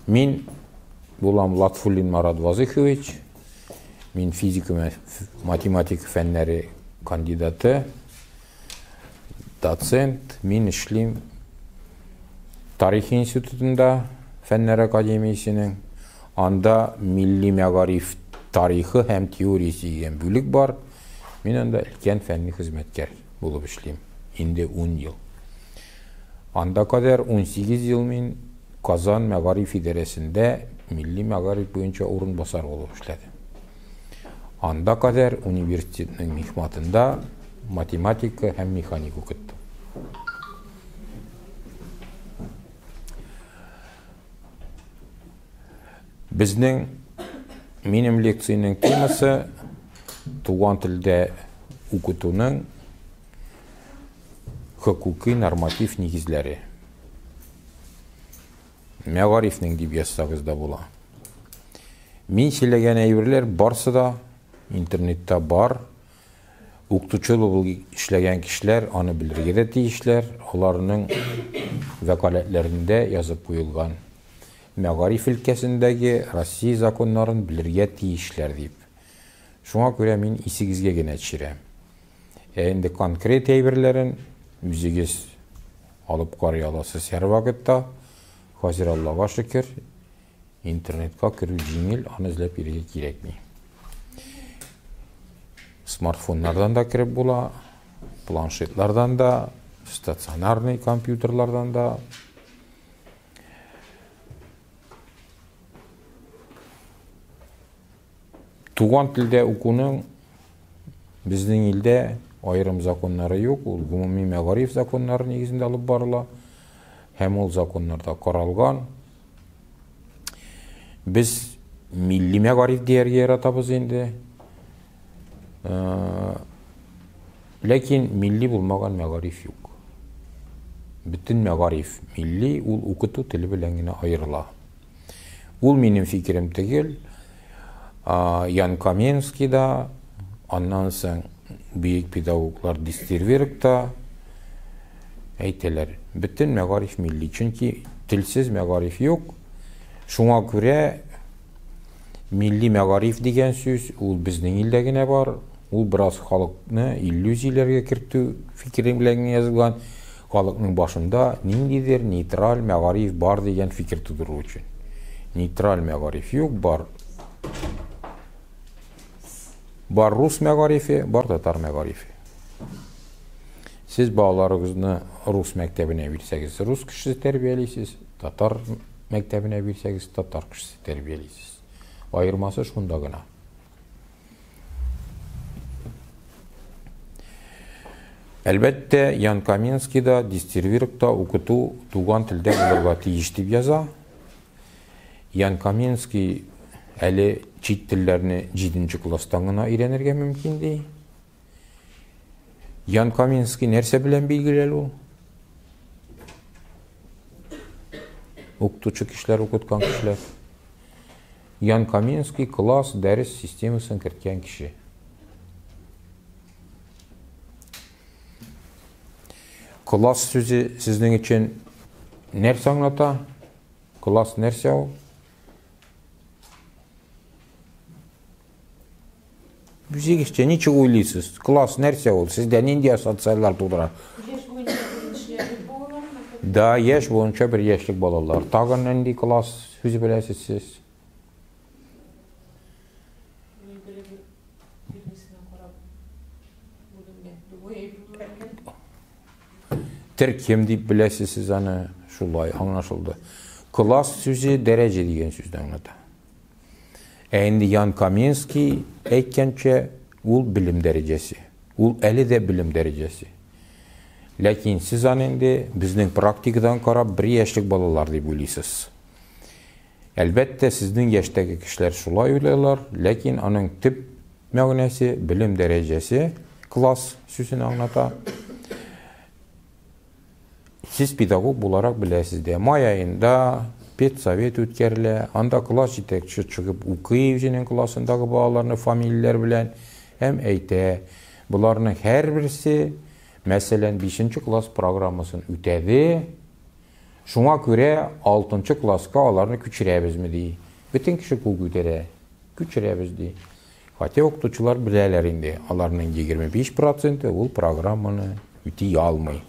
Min bulam Latfulin Marat Vazıkhovich. Min fizik ve matematik fenleri kandidatı. Doçent. Min işlim Tarih İnstitutunda Fenler Akademisi'nin anda milli megarif tarihi hem teorisi hem bölük var. Min anda ilken fenli hizmetkar bulup işleyim. Indi 10 yıl. Anda kadar 18 yıl min Kazan Megarif İdaresi'nde milli megarif boyunca orun basar olup işledim. Anda kadar üniversitenin mihmatında matematik hem mekanik okuttum. Bizning benim leksiyanın teması tuğan tilde okutunun hukuki normatif negizleri. Megarifning deb yazsagızda bola. Min söylegen eyberler barsa da internette bar. Okutucu işlegen kişiler anı bilirge de tiyişler. Onlarının vekaletlerinde yazıp koyulgan. Megarif ülkesindeki Rossiya zakonların bilirge tiyişler deyip. Şuna göre min isigizge gene çirem. Endi konkret eyberlerin müzigiz alıp karıyalası ser vakitte hazır Allah'a şükür internetka kırı jingil anızlap irige gerekmeyi. Smartfonlardan da kirip bula, planşetlerden da, stasyonarny kompüterlerden da. Tuğan tilde okunun bizning ilde ayrım zakonları yok. Ol umumi megarif zakonları negizinde alıp barıla. Hem ol zakonlarda karalgan. Biz milli megarif diğerge yaratabız endi. Lakin milli bulmagan megarif yok. Bütün megarif milli ul okutu tili bilengine ayrıla. Ul benim fikrim tegil. Yan Kamenski da ondan soň büyük pedagoglar Distirverk da eyteler. Bütün megarif milli. Çünkü tilsiz megarif yok. Şuna göre milli megarif degen söz ul bizning ildegine var. Ул biraz халыкны иллюзияләргә кертү фикере белән язылган. Халыкның башында ниндидер нейтраль мәгариф бар дигән фикер тудыру өчен. Нейтраль мәгариф юк, бар. Бар рус мәгарифе, бар татар мәгарифе. Сез балаларыгызны рус мәктәбенә бирсәгез, рус кешесе тәрбиялисез, татар мәктәбенә бирсәгез, татар кешесе тәрбиялисез. Айырмасы шунда гына. Әлбәттә, Ян Каменский да, Distirverk да укыту туган телдә булырга тиеш дип яза. Ян Каменский әле чит телләрне 7нче класстан гына өйрәнергә мөмкин ди. Ян Каменский нәрсә белән билгеле ул? Укытучы кешеләр, укыткан кешеләр. Ян Каменский класс дәрес системасын керткән кеше. Класс сөзі сіздің үшін нәрсе аңлата? Класс нәрсе ау? Бізегіште нече ойлайсыз? Класс нәрсе ау? Сізде ненде ассоциациялар тудыра? Да, еш бойынша бір ешлік балалар. Тағы ненде класс сөзі білесіз сіз? Кем деп білесіз сіз аны шулай аңлашылды. Класс сөзі дәреже деген сөзді аңлата. Әнді Ян Каменский әйткенше ол білім дәрежесі. Ол әлі де білім дәрежесі. Ләкин сіз аненде біздің практикадан қарап бір яшлық балалар деп ойлайсыз. Әлбәттә сіздің яштегі кішілер шулай ойлайлар, ләкин аның тип мәгънәсе білім дәрежесі класс сөзін аңлата. Siz pedagog olarak bilesizde. May ayında petsovet ötkərilə, anda klass жетекçi çıkıp okuyup özünün klassındaki bağlarını familiylər bilən hem eytə. Bunların hər birisi məsələn 5-ci klass programmasını ötədi. Шуңа күрә 6 класска аларны күчерәбезме ди. Бөтен кеше кул күтәрә. Күчерәбез ди. Хотя укытучылар беләләр инде, аларның 25% ул программаны үти алмый.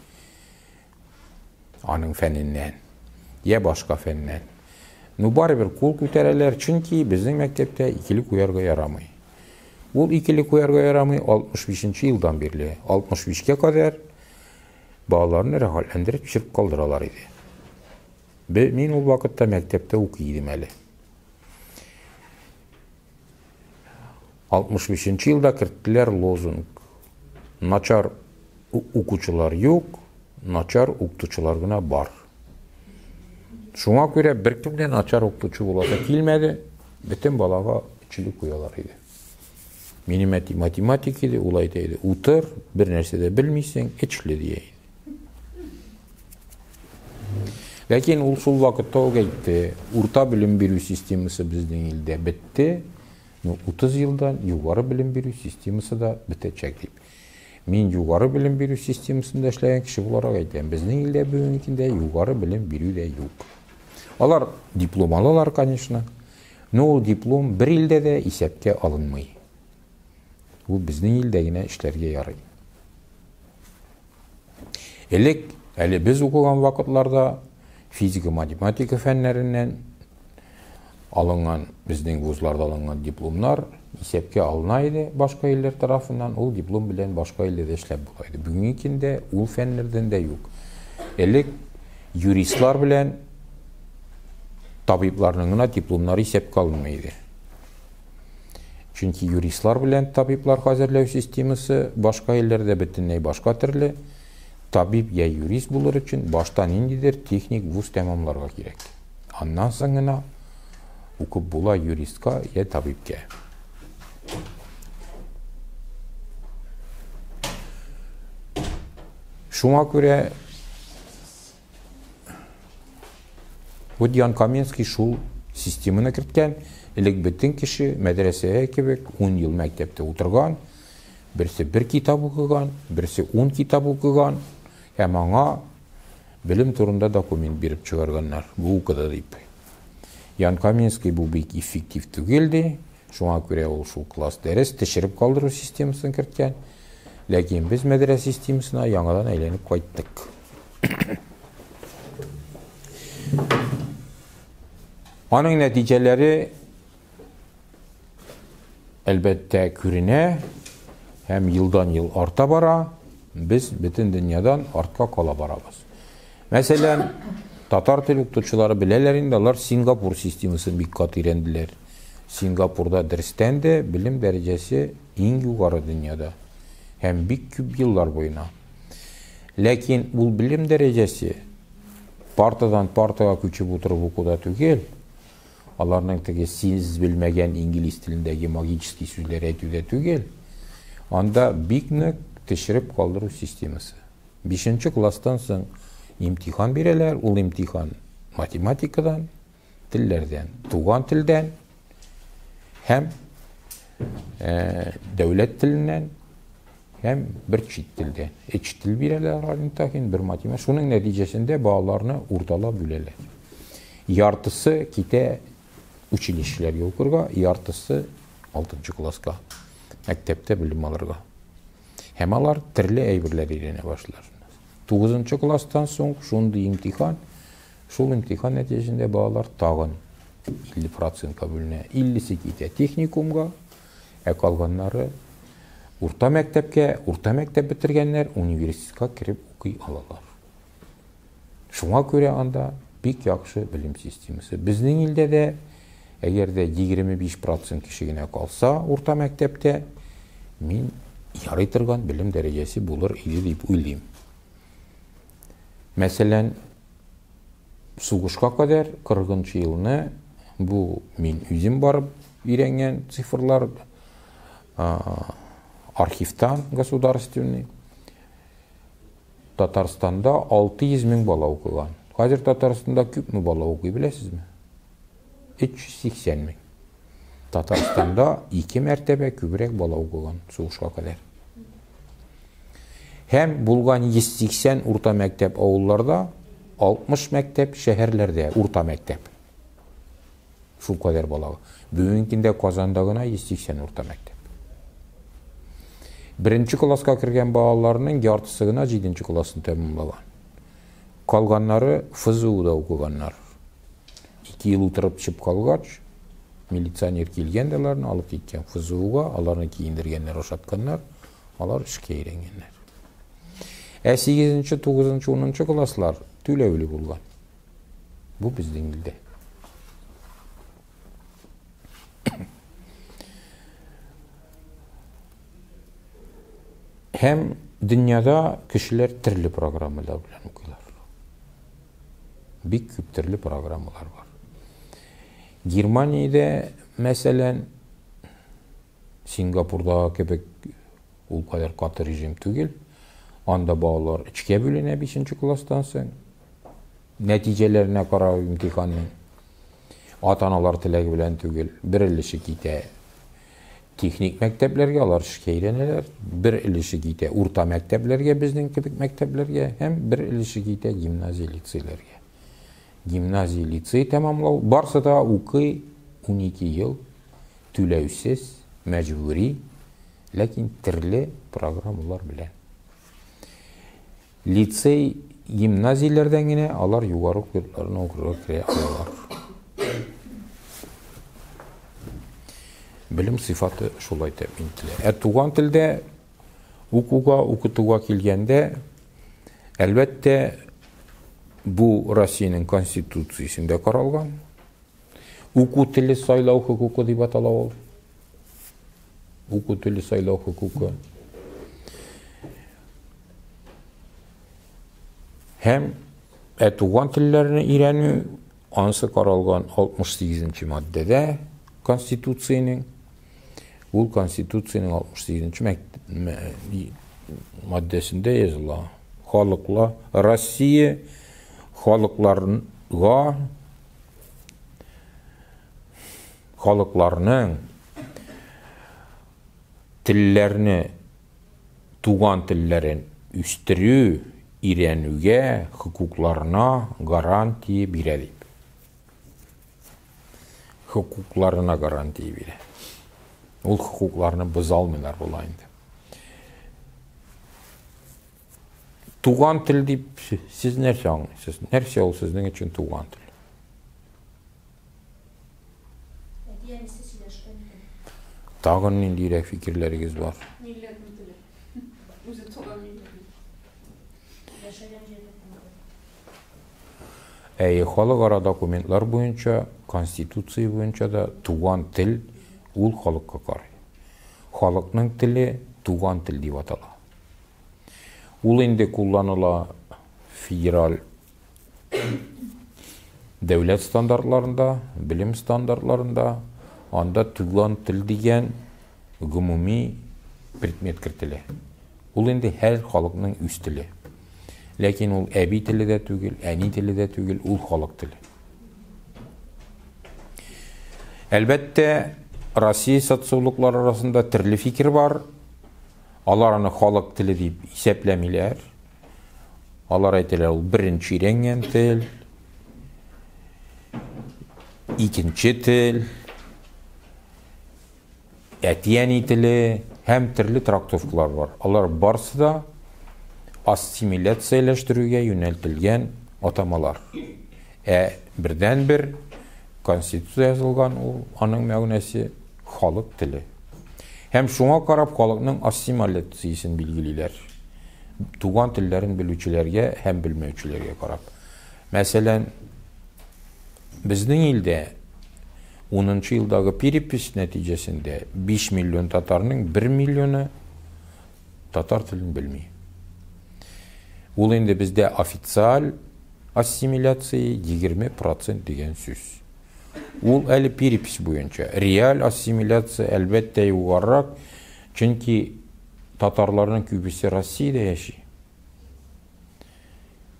Аның фәненнән, я башка фәннән. Ну барыбер кул күтәрәләр, чөнки безнең мәктәптә икеле куярга ярамый. Ул икеле куярга ярамый 65-нче елдан бирле. 65-кә кадәр балаларны рәхәтләндереп төшереп калдыралар иде. Мин ул вакытта мәктәптә укый идем әле. 65-нче елда керттеләр лозунг. Начар укучылар юк, начар укытучылар гына бар. Шуңа күрә беркемдә начар укытучы буласы килмәде, бөтен балага икеле куялар иде. Минем математик иде, ул әйтә иде, утыр, бер нәрсә дә белмисең, эчле дия иде. Ләкин ул шул вакытта ул әйтте, урта белем бирү системасы безнең илдә бетте, 30 елдан югары белем бирү системасы да бетәчәк дип. Мин югары белем бирү системасында эшләгән кеше буларак әйтәм, безнең илдә бүгенге көндә югары белем бирү дә юк. Алар диплом алалар, конечно, но ул диплом бер илдә дә исәпкә алынмый. Ул безнең илдә генә эшләргә ярый. Элек, әле без укыган вакытларда физика, математика фәннәреннән алынган, безнең вузларда алынган дипломнар исәпкә алына иде башка илләр тарафыннан, ул диплом белән башка илләрдә эшләп була иде. Бүгенге көндә ул фәннәрдән дә юк. Элек юристлар белән табибларның гына дипломнары исәпкә алынмый иде. Чөнки юристлар белән табиблар хәзерләү системасы башка илләрдә бөтенләй башка төрле. Табиб я юрист булыр өчен башта ниндидер техник вуз тәмамларга кирәк. Аннан соң гына укып була юристка я табибкә. Шуңа күрә Ян Каменский шул системаны керткән. Элек бөтен кеше мәдрәсәгә кебек 10 ел мәктәптә утырган, берсе 1 китап укыган, берсе 10 китап укыган, һәм аңа белем турында документ биреп чыгарганнар. Бу укыды дип. Ян Каменский бу бик эффектив түгел ди. Шуңа күрә ул шул класс дәрес төшереп калдыру системасын керткән. Ләкин без мәдрәсә системасына яңадан әйләнеп кайттык. Аның нәтиҗәләре әлбәттә күренә, һәм елдан ел арта бара, без бөтен дөньядан артка кала барабыз. Мәсәлән, татар тел укытучылары беләләр инде, алар Сингапур системасын бик каты өйрәнделәр. Сингапурда дәрестән дә белем дәрәҗәсе иң югары дөньяда, һәм бик күп еллар буена. Ләкин ул белем дәрәҗәсе партадан партага күчеп утырып укуда түгел, аларның теге сез белмәгән инглиз телендәге магический сүзләр әйтүдә түгел, анда бик нык төшереп калдыру системасы. 5-нче класстан соң имтихан бирәләр, ул имтихан математикадан, телләрдән, туган телдән һәм дәүләт теленнән һәм бер чит телдән. Өч тел бирәләр имтихан, бер математика. Шуның нәтиҗәсендә балаларны урталап бүләләр. Яртысы китә училищеләргә укырга, яртысы 6-нчы класска мәктәптә белем алырга. Һәм алар төрле әйберләр өйрәнә башлар. 9-нчы класстан соң шундый имтихан, шул имтихан нәтиҗәсендә балалар тагын 50%-ка бүленә. 50-се китә техникумга, калганнары урта мәктәпкә, урта мәктәп бетергәннәр университетка кирип укый алалар. Шуңа күрә анда бик яхшы белем системасы. Безнең илдә дә әгәр дә 25% кеше генә калса урта мәктәптә, мин ярый торган белем дәрәҗәсе булыр иде дип уйлыйм. Мәсәлән, сугышка кадәр 40-нчы елны бу мин үзем барып өйрәнгән цифрлар архивтан государственный. Татарстанда 600 мең бала укыган. Хәзер Татарстанда күпме бала укый беләсезме? 380 мең. Татарстанда 2 мәртәбә күбрәк бала укыган сугышка кадәр. Һәм булган 180 урта мәктәп авылларда 60 мәктәп шәһәрләрдә, урта мәктәп. Шул кадәр балага. Бүгенкендә Казанда гына 180 урта мәктәп. Беренче класска кергән балаларның яртысы гына 7нче классын тәмамлаган. Калганнары ФЗУда укыганнар. 2 ел утырып чыгып калгач, милиционер килгәндәләрне алып киткән ФЗУга, аларны киендергәннәр, ошатканнар, алар эшкә өйрәнгәннәр. 8нче, 9нчы, 10нчы класслар түләүле булган. Бу безнең илдә. Һәм дөньяда кешеләр төрле программалар белән укыйлар. Бик күп төрле программалар бар. Германиядә, мәсәлән, Сингапурда кебек ул кадәр каты режим түгел. Анда балалар 3-кә бүленә 5нче класстан соң. Нәтиҗәләренә карап имтиханның. Ата-аналар теләге белән түгел, бер өлеше китә техник мәктәпләргә, алар эшкә өйрәнәләр, бер өлеше китә урта мәктәпләргә, безнең кебек мәктәпләргә, һәм бер өлеше китә гимназия, лицейларга. Гимназия, лицей тәмамлау, барсы да укый 12 ел, түләүсез, мәҗбүри, ләкин төрле программалар белән. Лицей, гимназияләрдән генә алар югары йортларына укырга керә алалар. Белем сыйфаты шулай тәэмин ителә. Туган телдә укытуга килгәндә, әлбәттә, бу Россиянең конституциясендә каралган. Уку теле сайлау хукукы дип атала ул. Уку теле сайлау хукукы. Һәм туган телләрне өйрәнү ансы каралган 68нче маддәдә конституцияның. Ул конституцияның 68нче маддәсендә языла. Россия халыкларның телләрне, туган телләрен үстерү, өйрәнүгә, хукукларына гарантия бирә дип. Хукукларына гарантия бирә. Ул хукукларны боза алмыйлар була инде. Туган тел дип сез нәрсә аңлыйсыз? Нәрсә ул сезнең өчен туган тел? Тагын ниндирәк фикерләрегез бар? Халыкара документлар буенча, конституция буенча да туган тел ул халыкка карый. Халыкның теле туган тел дип атала. Ул инде кулланыла федераль дәүләт стандартларында, билим стандартларында, анда туган тел дигән гомуми предмет кертелә. Ул инде һәр халыкның үз теле. Ләкин ул әби теле дә түгел, әни теле дә түгел, ул халык теле. Әлбәттә, Россия социологлары арасында төрле фикер бар. Алар аны халык теле дип исәпләмиләр. Алар әйтәләр, ул беренче өйрәнгән тел, икенче тел, әти-әни теле, һәм төрле трактовкалар бар. Алар барсы да ассимиляцияләштерүгә юнәлтелгән атамалар. Бердән-бер конституция язылган, аның мәгънәсе халык теле. Һәм шуңа карап халыкның ассимиляциясен билгелиләр. Туган телләрен белүчеләргә һәм белмәүчеләргә карап. Мәсәлән, безнең илдә 10нчы елдагы перепись нәтиҗәсендә 5 миллион татарның 1 миллионы татар телен белми. Ул инде бездә официаль ассимиляция 20% дигән сүз. Ул әле перепись буенча. Реаль ассимиляция әлбәттә югарырак, чөнки татарларның күбесе Россиядә яши.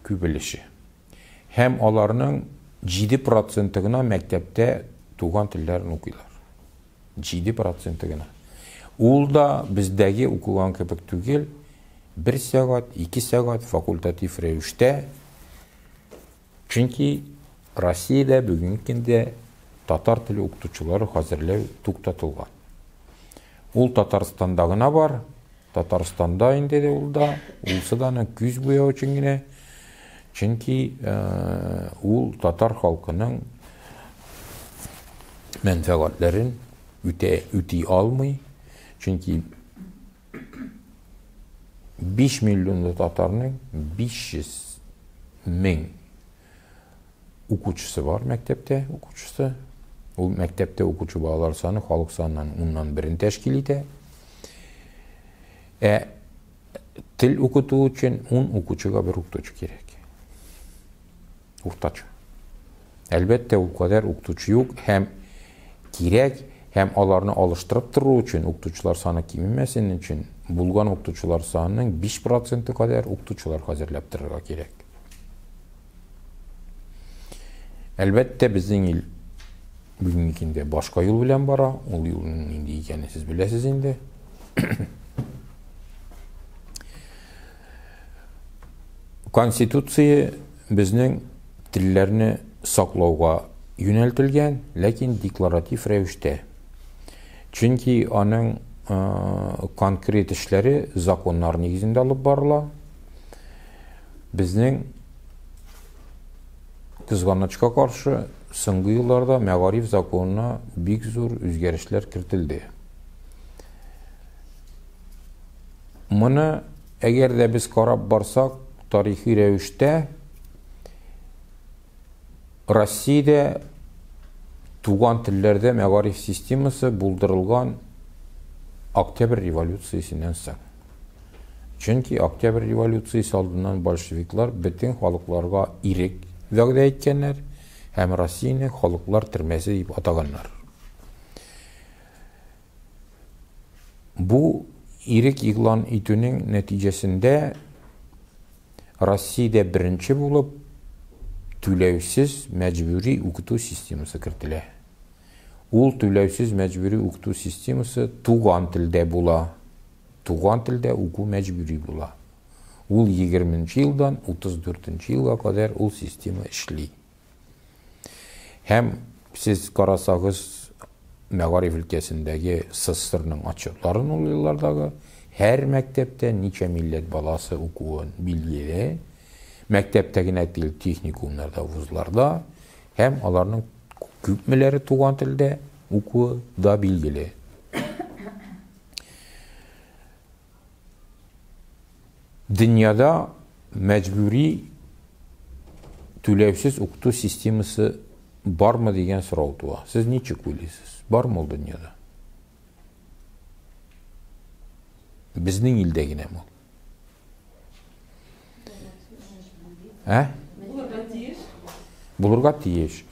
Күбелеше. Һәм аларның 7% гына мәктәптә туган телләрен укыйлар. 7% гына. Ул да бездәге укыган кебек түгел, 1 сәгать, 2 сәгать факультатив рәвештә Чөнки Россиядә бүгенге көндә татар теле укытучылары хәзерләү туктатылган. Ул Татарстанда гына бар, Татарстанда инде дә ул да, улсы да күз буяу өчен генә. Чөнки ул татар халкының мәнфәгатьләрен үти алмый. Чөнки 5 миллионлы татарның 500 мең укучысы бар мәктәптә укучысы. Ул мәктәптә укучы балалар саны халык санынан 10-1 тәшкил итә. Тел укыту өчен 10 укучыга бер укытучы кирәк. Укытучы. Әлбәттә, ул кадәр укытучы юк, һәм кирәк, һәм аларны алыштырып тору өчен укытучылар саны кимемәсен өчен булган укытучылар санының 5% кадәр укытучылар хәзерләп торырга кирәк. Әлбәттә, безнең ил бүгенге көндә башка юл белән бара. Ул юлның инде икәнен сез беләсез инде. Конституция безнең телләрне саклауга юнәлтелгән, ләкин декларатив рәвештә. Чөнки аның конкрет эшләре законнар нигезендә алып барыла. Безнең кызганычка каршы соңгы елларда мәгариф законына бик зур үзгәрешләр кертелде. Моны әгәр дә без карап барсак, тарихи рәвештә Россиядә туган телләрдә мәгариф системасы булдырылган Октябрь революциясеннән соң. Чөнки Октябрь революциясе алдыннан большевиклар бөтен халыкларга ирек вәгъдә иткәннәр һәм Россияны халыклар төрмәсе дип атаганнар. Бу ирек игълан итүнең нәтиҗәсендә Россиядә беренче булып түләүсез мәҗбүри укыту системасы кертелә. Ул түләүсез мәҗбүри укыту системасы туган телдә була. Туган телдә уку мәҗбүри була. Ул 20-нче елдан 34-нче елга кадәр ул система эшли. Һәм сез карасагыз мәгариф өлкәсендәге СССРның отчетларын ул еллардагы һәр мәктәптә ничә милләт баласы укуын билгеле. Мәктәптә генә түгел, техникумнарда, вузларда, һәм аларның күпмеләре туган телдә укуы да билгеле. Дөньяда мәҗбүри түләүсез укыту системасы бармы дигән сорау туа. Сез ничек уйлыйсыз? Бармы ул дөньяда? Безнең илдә генәме ул? Булырга тиеш.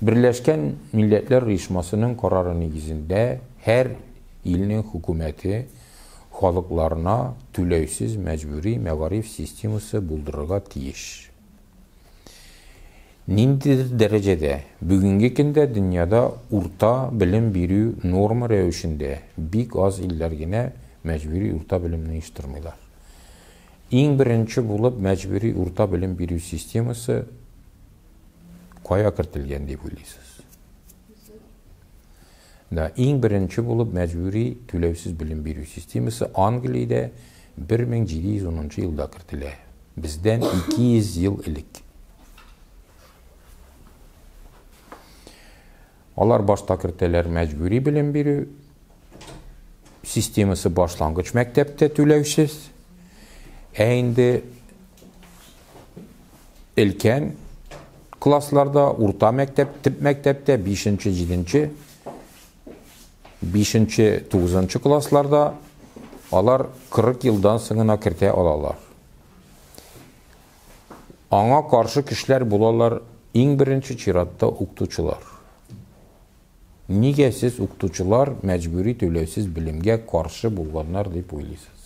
Берләшкән Милләтләр оешмасының карары нигезендә һәр илнең хөкүмәте халыкларына түләүсез мәҗбүри мәгариф системасы булдырырга тиеш. Ниндидер дәрәҗәдә бүгенге көндә дөньяда урта белем бирү норма рәвешендә бик аз илләр генә мәҗбүри урта белемне оештырмыйлар. Иң беренче булып мәҗбүри урта белем бирү системасы кая кертелгән дип уйлыйсыз? Иң беренче булып мәҗбүри түләүсез белем бирү системасы Англиядә 1710 елда кертелә. Бездән 200 ел элек. Алар башта кертәләр мәҗбүри белем бирү системасы башлангыч мәктәптә түләүсез. Инде өлкән классларда, урта мәктәп, тип мәктәптә 5-нче, 7-нче, 5-нче, 9-нчы классларда алар 40 елдан соңына кертә алалар. Аңа каршы кешеләр булалар иң беренче чиратта укытучылар. Нигә сез укытучылар мәҗбүри түләүсез белемгә каршы булганнар дип уйлыйсыз?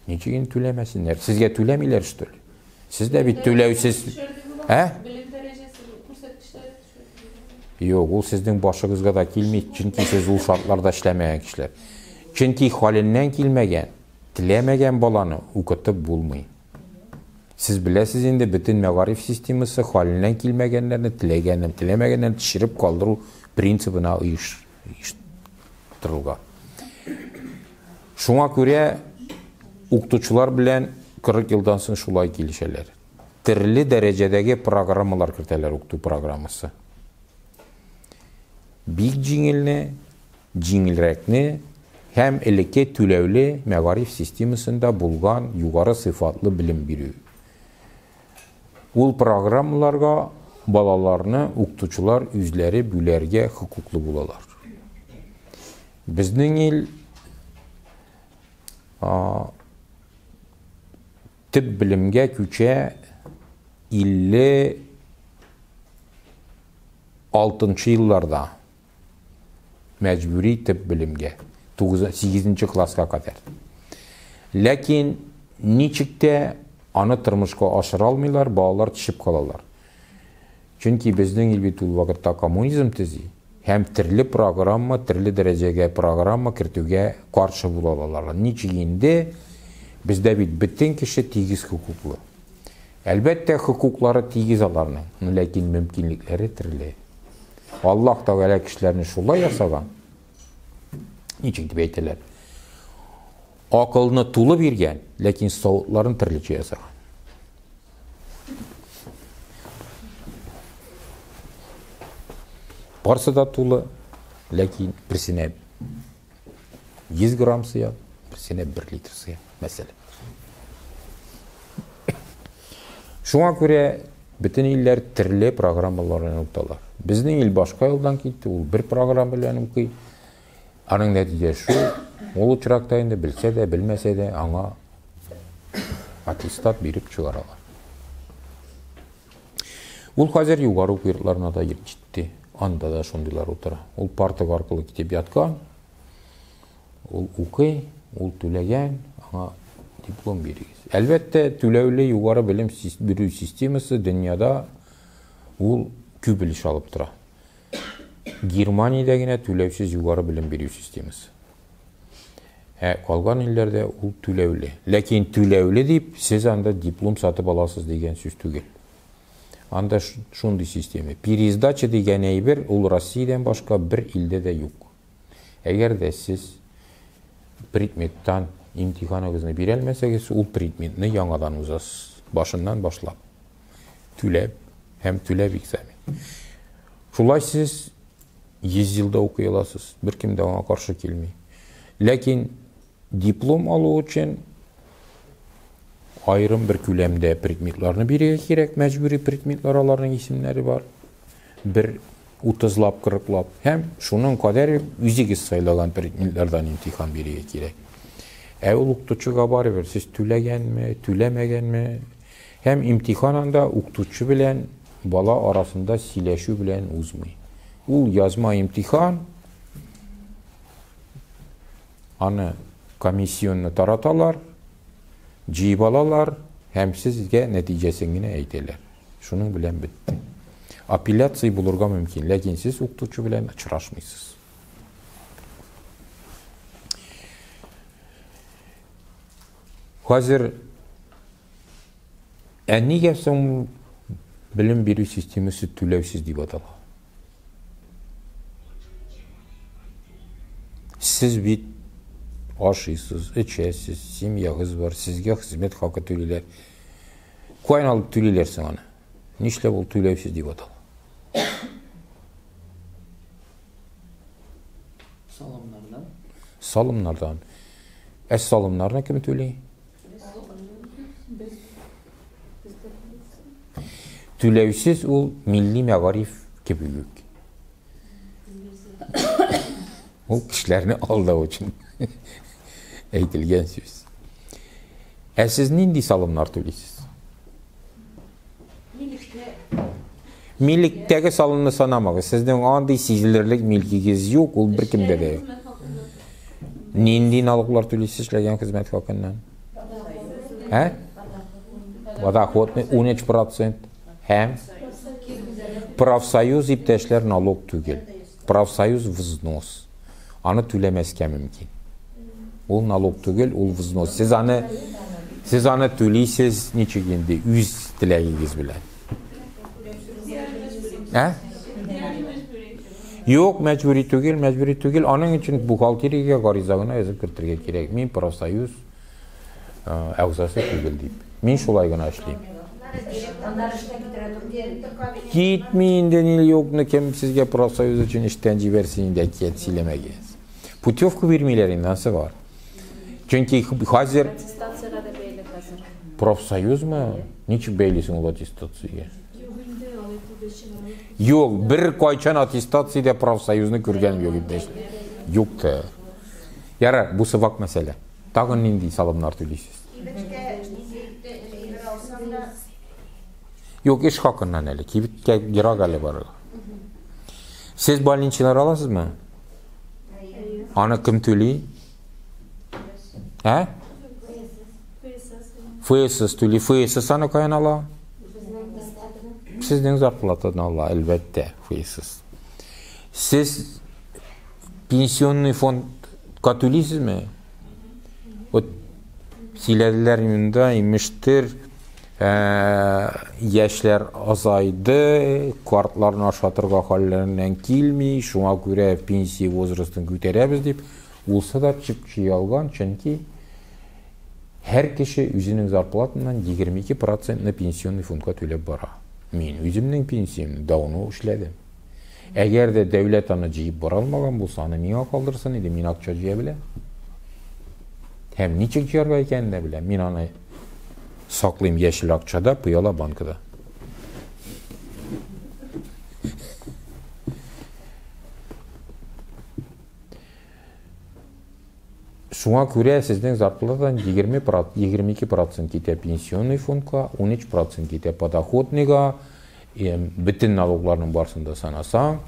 Ничеген түләмәсеннәр? Сезгә түләмиләр что ли? Сез дә бит түләүсез. Белем дәрәҗәсе күрсәткечләре төшә. Юк, ул сезнең башыгызга да килми, чөнки сез ул шартларда эшләмәгән кешеләр. Чөнки халеннән килмәгән, теләмәгән баланы укытып булмый. Сіз білесіз енді бүтін мәғариф системасы халінен келмегенлерді, тілемегенлерді шіріп қалдыру принципіне ұйыштырылған. Шуңа көре оқытушылар білен 40 жылдан соң шулай келішелер. Түрлі дәрежедегі программалар кіртелер оқыту программасы. Бик жеңілрәкне һәм элекке түләүле мәғариф системасында булган югары сыйфатлы білім беру. Ул программаларга балаларны укытучылар үзләре бүләргә хокуклы булалар. Безнең ил тип билимгә күчә 56 елларда мәҗбүри тип билимгә 8-нче класска кадәр. Ләкин ничек тә аны тормышка ашыра алмыйлар, балалар төшеп калалар. Чөнки безнең ил бит ул вакытта коммунизм төзи, һәм төрле программа, төрле дәрәҗәгә программа кертүгә каршы булалар. Ничек инде бездә бит бөтен кеше тигез хукуклы. Әлбәттә, хукуклары тигез аларның, ләкин мөмкинлекләре төрле. Аллаһ Тәгалә кешеләрне шулай ясаган. Ничек дип әйтәләр? Акылны тулы биргән, ләкин савытларын төрлечә ясаган. Барсы да тулы, ләкин берсенә 100 грамм сыя, берсенә 1 литр сыя, мәсәлән. Шуңа күрә бөтен илләр төрле программаларны укыталар. Безнең ил башка юлдан китте, ул бер программа белән укый. Аның нәтиҗәсе шу, ул очракта инде белсә дә, белмәсә дә аңа аттестат биреп чыгаралар. Ул хәзер югары уку йортларына да җитте. Анда да шундыйлар утыра. Ул партак аркылы китеп яткан. Ул укый, ул түләгән, аңа диплом бирегез. Әлбәттә, түләүле югары белем бирү системасы дөньяда ул күп өлеш алып тора. Германиядә генә түләүсез югары белем бирү системасы. Калган илләрдә ул түләүле. Ләкин түләүле дип, сез анда диплом сатып аласыз дигән сүз түгел. Анда шундый система. Пересдача дигән әйбер ул Россиядән башка бер илдә дә юк. Әгәр дә сез предметтан имтиханыңызны бирә алмасагыз, ул предметны яңадан узасыз, башыннан башлап. Түләп һәм түләп экзамен. Шулай сез 100 елда укый аласыз, беркем дә аңа каршы килми. Ләкин диплом алу өчен айрым бер күләмдә предметларны бирергә кирәк, мәҗбүри предметлар, аларның исемнәре бар. Бер 30лап, 40лап, һәм шуның кадәр үзегез сайлаган предметлардан имтихан бирергә кирәк. Ул укытучыга барыбер, сез түләгәнме, түләмәгәнме, һәм имтиханында укытучы белән бала арасында сөйләшү белән узмый. Ул язма имтихан, аны комиссионны тараталар, җыеп алалар, һәм сезгә нәтиҗәсен генә әйтәләр. Шуның белән бетте. Апелляция булырга мөмкин, ләкин сез укытучы белән очрашмыйсыз. Хәзер нигә соң белем бирү системасы түләүсез дип атала? Сез бит ашыйсыз, эчәсез, семьягыз бар, сезгә хезмәт хакы түлиләр. Кайдан алып түлиләр соң аны? Нишләп ул түләүсез дип атала? Салымнардан. Салымнардан. Салымнарны кем түләй? Түләүсез ул милли мәгариф кебек. Ул кешеләрне алдау өчен әйтелгән сүз. Сез нинди салымнар түлисез? Милектәге салымны санамагыз. Сезнең андый сизелерлек милкигез юк, ул беркемдә дә юк. Нинди налоглар түлисез эшләгән хезмәт хакыннан? Подоходный 13%. Һәм профсоюз иптәшләр налог түгел. Профсоюз взнос. Аны түләмәскә мөмкин. Ул налог түгел, ул взнос. Сез аны Siz аны төлейсіз ничек енді үз тілегіңіз білән. Yok, мәҗбүри түгел. Аның өчен бухгалтериягә гариза гына язып кертергә кирәк. Мин профсоюз әгъзасы түгел дип. Мин шулай гына эшлим. Китми инде ни юкны кем сезгә профсоюз өчен эштән җибәрсен инде әкият сөйләмәгез. Путевка бирмиләр инде бар. Чөнки хәзер профсоюзмы? Ничек бәйлисең ул аттестациягә? Yok, bir кайчан аттестациядә профсоюзны күргән юк инде. Юкты. Яра, бу сывак мәсьәлә. Тагын нинди салымнар түлисез? Yok, эш хакыннан әле. Кибеткә ерак әле барырга. Сез больничалар аласызмы? Аны кем түли? ФСС түли. ФСС аны каян ала? Сезнең зарплатадан ала, әлбәттә, ФСС. Сез пенсионный фондка түлисезме? Вот сөйләделәр инде, имештер, яшьләр азайды, картларны ашатырга хәлләреннән килми, шуңа күрә пенсия возрастын күтәрәбез дип, улса да чыпчый алган, чөнки һәр кеше үзенең зарплатыннан 22% пенсионный фондка түләп бара. Мин үземнең пенсиямны дауны эшләдем. Әгәр дә дәүләт аны җыеп бара алмаган булса, аны миңа калдырсын иде, мин акча җыя беләм. Һәм ничек җыярга икәнен дә беләм. Мин аны саклыйм яшел акчада, пыяла банкада. Шуңа күрә сезнең зарплатадан 22% китә пенсионный фондка, 13% китә подоходныйга, бөтен налогларның барсында санасаң,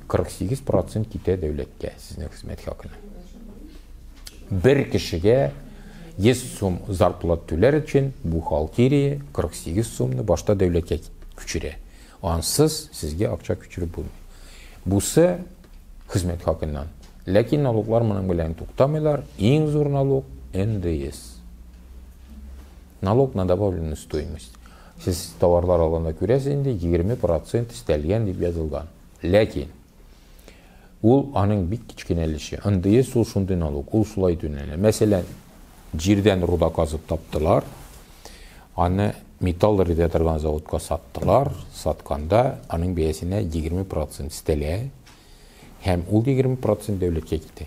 48% китә дәүләткә сезнең хезмәт хакына. Бер кешегә 100 сум зарплат түләр өчен бухгалтерия 48 сумны башта дәүләткә күчерә. Ансыз сезгә акча күчереп булмый. Бусы хезмәт хакыннан. Ләкин налоглар моның белән туктамыйлар. Иң зур налог НДС. Налог на добавленную стоимость. Сез товарлар алганда күрәсез инде 20% өстәлгән дип язылган. Ләкин ул аның бик кичкенә өлеше. НДС ул шундый налог, ул шулай түләнә. Мәсәлән, җирдән руда казып таптылар. Аны металл риде торган заводка саттылар. Сатканда аның бәясенә 20% өстәлә. Һәм ул 20% дәүләткә китә.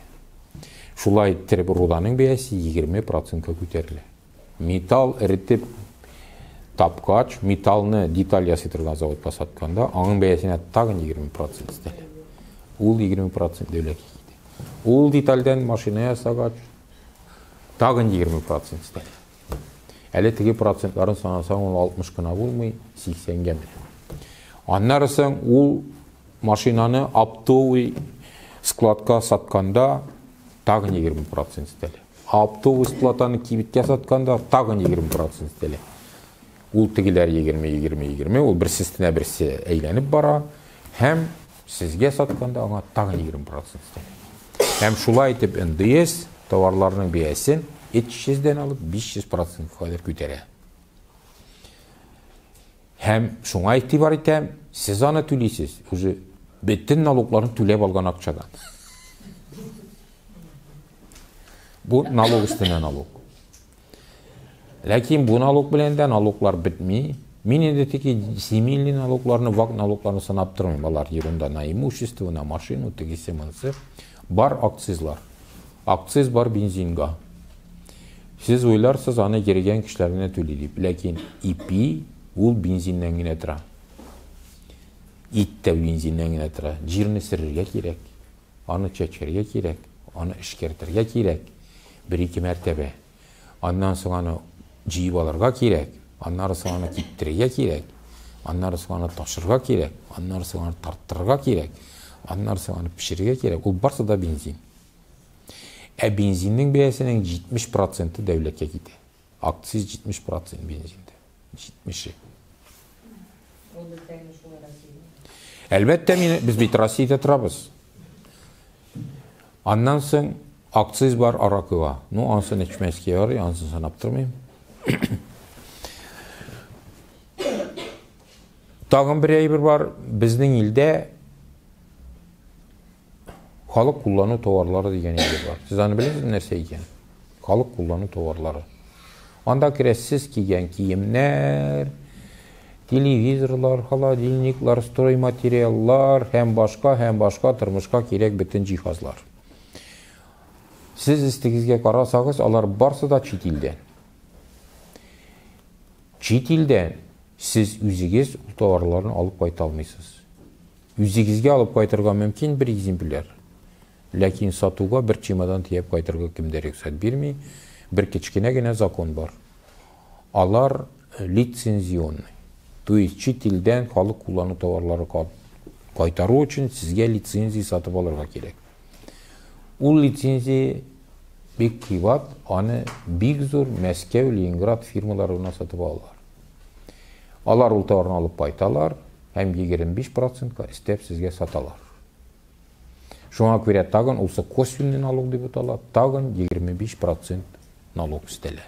Шулай итеп руданың бәясе 20%-ка күтәрелә. Металл эритеп тапкач, металлны деталь ясый торган заводка сатканда, аның бәясенә тагын 20% өстәлә. Ул 20% дәүләткә китә. Ул детальдән машина ясагач, тагын 20% өстәлә. Әле теге процентларын санасаң, ул 60 кына булмый, 80-гә менә. Аннары соң ул машинаны оптовый складка сатканда тагын 20% өстәлә. Оптовый складаны кибеткә сатканда тагын 20% өстәлә. Ул тегеләр 20, ул берсе өстенә берсе әйләнеп бара, һәм сезгә сатканда аңа тагын 20% өстәлә. Һәм шулай итеп НДС товарларның бәясен 300-дән алып 500%-ка кадәр күтәрә. Һәм шуңа игътибар итәм, сез аны түлисез, уже бөтен налогларын түләп алган акчадан. Бу налог өстенә налог. Ләкин бу налог белән дә налоглар бетми. Мин инде теге семейный налогларны, вак налогларны санап тормыйм. Алар ерунда на имущество, на машину, тегесе монысы. Бар акцизлар. Акциз бар бензинга. Сез уйларсыз, аны кергән кешеләргә түли дип. Ләкин ипи ул бензиннән генә тора. Ит тә бензиннән генә тора. Җирне сөрергә кирәк. Аны чәчәргә кирәк. Аны эшкәртергә кирәк. 1-2 мәртәбә. Аннан соң аны җыеп алырга кирәк. Аннары соң аны киптерергә кирәк. Аннары соң аны ташырга кирәк. Аннары соң аны тарттырырга кирәк. Аннары соң аны пешерергә кирәк. Ул барсы да бензин. Ә бензинның бәясенең 70% дәүләткә китә. Акциз 70% бензинде. 70. Әлбәттә, без бит Россиядә торабыз. Аннан соң акциз бар аракыга. Ну, ансын эчмәскә ярый, ансын санап тормыйм. Тагын бер әйбер бар, безнең илдә халык куллану товарлары дигән әйбер бар. Сез аны беләсезме, нәрсә икән? Халык куллану товарлары. Анда керәсез кигән киемнәр, телевизорлар, холодильниклар, стройматериаллар, һәм башка тормышка кирәк бөтен җиһазлар. Сез истегезгә карасагыз, алар барсы да чит илдән. Чит илдән сез үзегез ул товарларны алып кайта алмыйсыз. Үзегезгә алып кайтырга мөмкин бер экземпляр. Ләкин сатуга бер чемодан тиеп кайтырга кемдә рөхсәт бирми, бер кечкенә генә закон бар. Алар лицензионный. То есть чит илдән халык куллану товарлары кайтару өчен сезгә лицензия сатып алырга кирәк. Ул лицензия бик кыйбат, аны бик зур Мәскәү, Ленинград фирмалары гына сатып алалар. Алар ул товарны алып кайталар, һәм 25% истәп сезгә саталар. Шуңа күрә тагын улсы косвенный налог дип атала, тагын 25% налог өстәлә.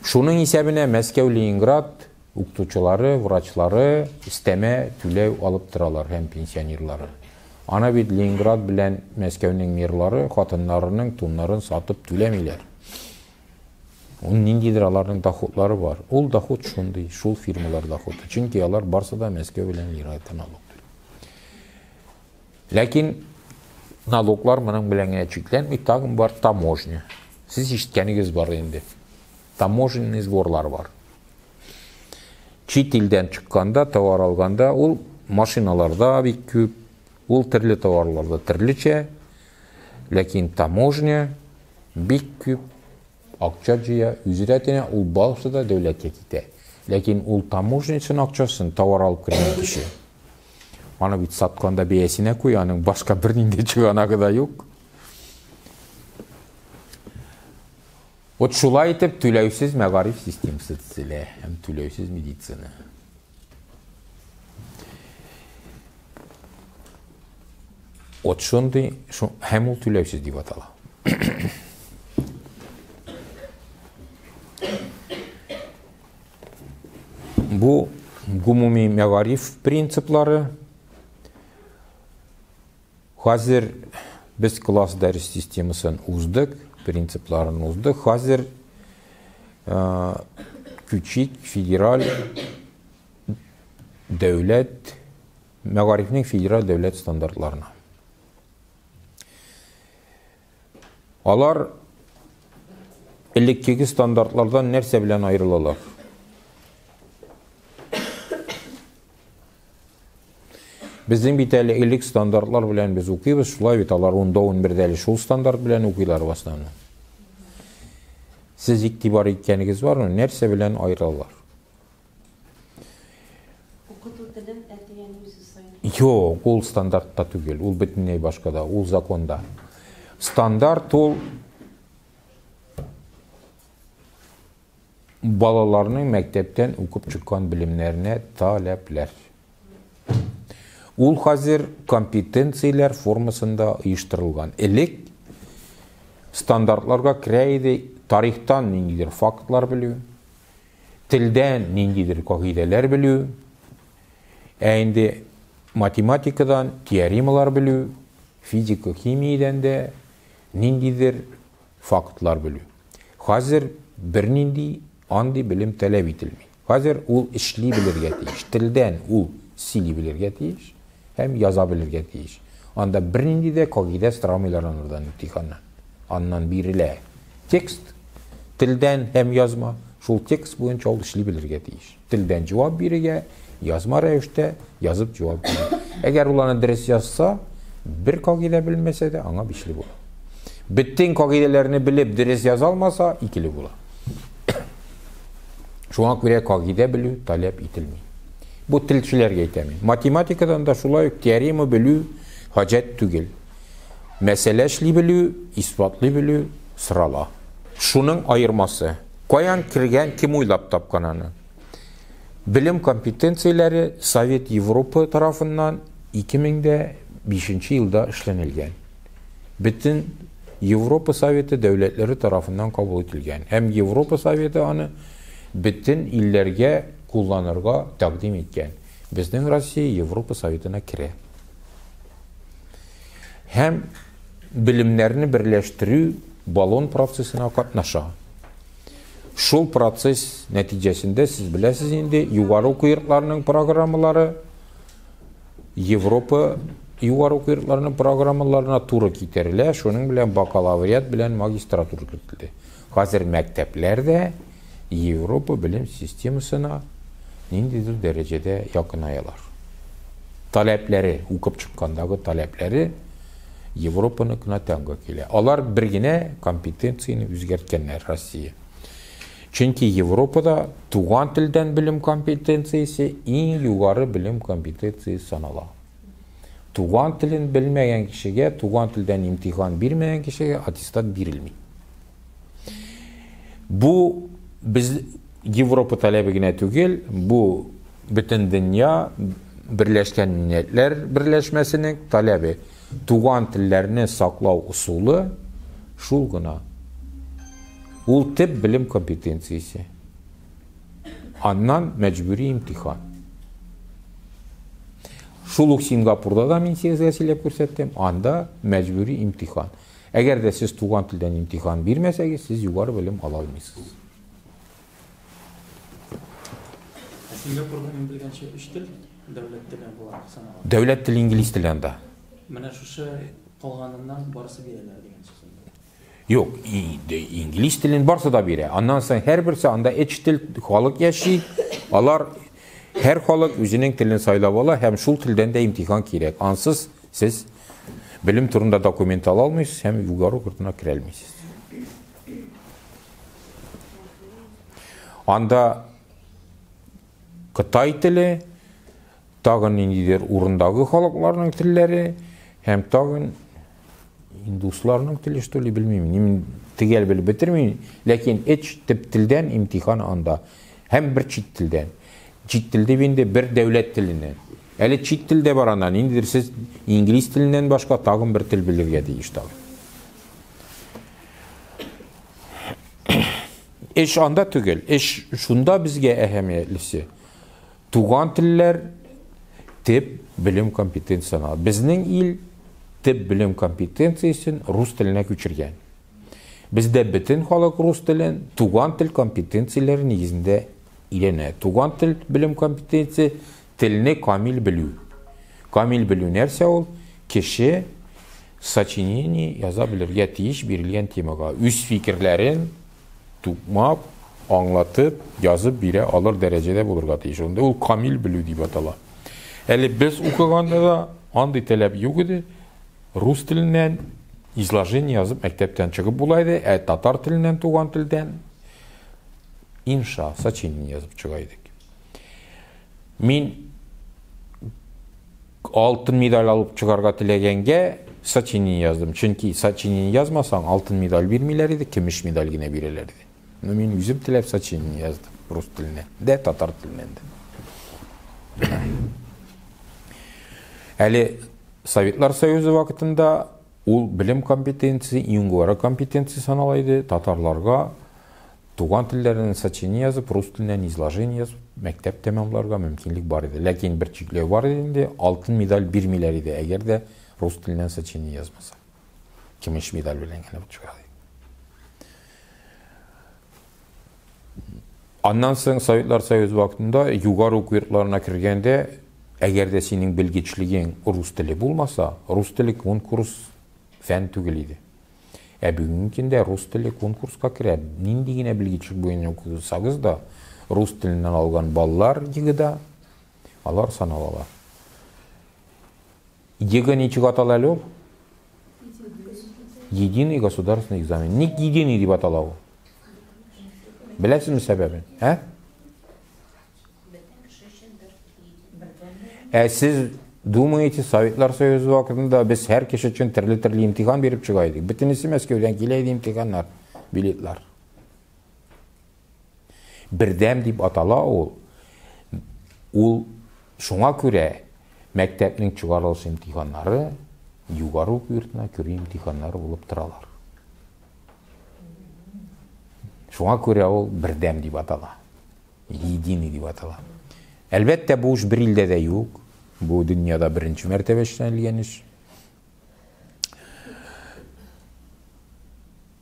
Шуның исәбенә Мәскәү, Ленинград укытучылары, врачлары истәмә түләү алып торалар һәм пенсионерлары. Ана бит Ленинград белән Мәскәүнең мерлары хатыннарының туннарын сатып түләмиләр. Ул ниндидер аларның доходлары бар. Ул доход шундый, шул фирмалар доходы. Чөнки алар барсы да Мәскәү белән Ленинградта налог түләй. Ләкин налоглар моның белән генә чикләнми, тагын бар таможня. Сез ишеткәнегез бар инде. Таможенный сборлар бар. Чит илдән чыкканда, товар алганда, ул машиналарда бик күп, ул төрле товарларда төрлечә, ләкин таможня бик күп акча җыя, үҗрәтенә ул барысы да дәүләткә китә. Ләкин ул таможнясын акчасын товар алып кергән кеше. Аны бит сатканда бәясенә куй, аның башка бернинди чыганагы да юк. Вот шулай итеп түләүсез мәгариф системасы төзелә, һәм түләүсез медицина. Вот шундый, һәм ул түләүсез дип атала. Бу гумуми мәгариф принциплары хәзер без класс дәрес системасын уздык, принципларын уздык. Хәзер küçük federal devlet, мәгарифнең федераль дәүләт стандартларына. Алар элеккеге стандартлардан нәрсә белән аерылалар? Безнең бит әле элек стандартлар белән без укыйбыз, шулай бит алар 10-11 шул стандарт белән укыйлар в основном. Сез игътибар иткәнегез бармы? Нәрсә белән аерылалар? Укыту телен әтигән үзе сайын. Юк, ул стандартта түгел, ул бөтенләй башкада, ул законда. Стандарт ул балаларның мәктәптән укып чыккан белемнәренә таләпләр. Ул хәзер компетенцияләр формасында оештырылган. Элек стандартларга керә иде тарихтан ниндидер фактлар белү, телдән ниндидер кагыйдәләр белү, инде математикадан теоремалар белү, физика, химиядән дә ниндидер фактлар белү. Хәзер бернинди андый белем таләп ителми. Хәзер ул эшли белергә тиеш. Телдән ул сөйли белергә тиеш һәм яза белергә тиеш. Анда бернинди дә кагыйдә сорамыйлар андан имтиханнан. Аннан бирелә текст, телдән һәм язма, шул текст буенча ул эшли белергә тиеш. Телдән җавап бирергә, язма рәвештә язып җавап бирергә. Әгәр ул аны дөрес язса, бер кагыйдә белмәсә дә аңа бишле була. Бөтен кагыйдәләрне белеп дөрес яза алмаса, икеле була. Шуңа күрә кагыйдә белү таләп ителми. Бу телчеләргә әйтәм. Математикадан да шулай ук теорема белү хаҗәт түгел. Мәсьәлә эшли белү, исбатлый белү сырала. Шуның айырмасы. Каян кергән, кем уйлап тапкан аны? Белем компетенцияләре Совет Европа тарафыннан 2005 елда эшләнелгән. Бөтен Европа Советі дәүләтләре тарафından kabul edilген. Hem Европа Советі аны bütün illerge kullanırga takdim etken. Bizden Россия Европа Советіне kiре. Hem bilimlerini birleştirü balon prosesine katnaşa. Şol proses neticesinde siz bilesiz indi yukarı oku yurtlarının programmaları Европа yukarı oku yurtlarının programmalarına turu kiterile. Şunun bilen bakalavriat bilen magistratür kiritildi. Hazır mekteplerde Европа bilim sistemisine nindidir derecede yakınayalar. Talepleri, okup çıkkandaki talepleri Европa'nın kına tanga kele. Alar birgine kompetensiyini üzgertkenler Россия. Çünkü Европa'da tuğan tilden bilim kompetensiyesi en yukarı bilim kompetensiyesi sanala. Tuğan tilin bilmeyen kişiye, tuğan tilden imtihan bilmeyen kişiye atestat verilmiyor. Bu biz Европа talebine tügel, bu bütün dünya Birleşken Milletler Birleşmesi'nin talebi. Tuğan tillerini saklav usulü şul gına. Ul tip bilim kompetensiyesi. Andan mecburi imtihan. Şuluk Singapur'da da men sizge söylep görsettim. Anda mecburi imtihan. Eğer de siz tuğan tilden imtihan vermeseniz siz yukarı bilim alamıyorsunuz. Singapur'da men bilgençe 3 til devlet tili bular sanaladi. Devlet tili İngiliz tilinde. Mana şuşa qolganından barысы bereler degan so'z. Yok, İngiliz tilin barsa da biri. Ondan sonra her birisi anda eç til halk yaşayı. Alar her halk özünün tilini saylab ala, hem şul tilden de imtihan gerek. Ansız siz bilim turunda dokument alamıyorsunuz, hem yukarı kurtuna kirelmiyorsunuz. Anda Kıtay tili, tağın indidir urundagi halklarının tilleri, hem tağın Hinduslarının tili işte öyle bilmeyeyim. Nimin tigel bilip bitirmeyin. Lakin eç tip tilden imtihan anda. Hem bir çit tilden. Çit tilde binde bir devlet tilinden. Eli çit tilde var andan. İndidir siz İngiliz tilinden başka tağın bir til bilirge deyiş tağın. Eş anda tügel. Eş şunda bizge ehemmiyetlisi. Tuğan tiller tip bilim kompetensiyona. Bizning il tip bilim kompetensiyasini Rus tiline köçürgen. Bizde bütün halk Rus tilin tuğan til kompetensiyaları negizinde ilene. Tuğan til bilim kompetensiyası tilini kamil biliyor. Kamil biliyor nerse ol? Kişi saçinini yazabilir. Yetiş birilgen temaga. Üst fikirlerin tutmak, anlatıp, yazıp bire alır derecede bulurga deyiş. Onda ol kamil biliyor deyip atala. Eli biz okuganda da andı talep yok idi. Rus tilinden izlajeni yazıp mektepten çıkıp bulaydı. Tatar tilinden, tuğan tilden inşa, saçinini yazıp çıkaydık. Min altın medal alıp çıkarga tilegenge saçinini yazdım. Çünkü saçinini yazmasan altın medal vermiler idi, gümüş medal yine verirlerdi. Min yüzüm tilep saçinini yazdım Rus tiline de, Tatar tilinden de. Eli Sovetler Soyuzu vakitinde ul bilim kompetensiyası, yukarı kompetensiyası sanalaydı. Tatarlarga tuğan tillerinin saçini yazıp, Rus tilinden izlajeni yazıp, mektep tamamlarga mümkünlük var idi. Lakin bir çiftliği var idi, altın medal vermiler idi. Eğer de Rus tilinden saçini yazmasa. Gümüş medal bilen gelip çıkardı. Ondan sonra Sovetler Soyuzu vaktinde yukarı oku yurtlarına kirgende eğer de senin bilgiçliğin Rus dili bulmasa, Rus dili konkurs fen tügülüydü. Bugünkünde Rus dili konkurska kirer. Nindigine bilgiçlik boyunca okusanız da Rus dilinden algan ballar yigida, alar sanalalar. Yiga nechik atalali ol? Единый государственный экзамен. Ник единый деп аталау. Білесіз mi sebebini? Siz думаете, Sovetler Soyuzu vakitinde biz her kişi için türlü imtihan verip çıkaydık. Bütünüsü Moskov'dan geleydi imtihanlar, biletler. Birdem deyip atala ol. Ol şuna göre mektepnin çıkarılış imtihanları yukarı yurtuna göre imtihanları olup turalar. Шуңа күрә ул бердәм дип атала. Единый дип атала. Әлбәттә, бу эш бер илдә дә юк. Бу дөньяда беренче мәртәбә эшләнелгән эш.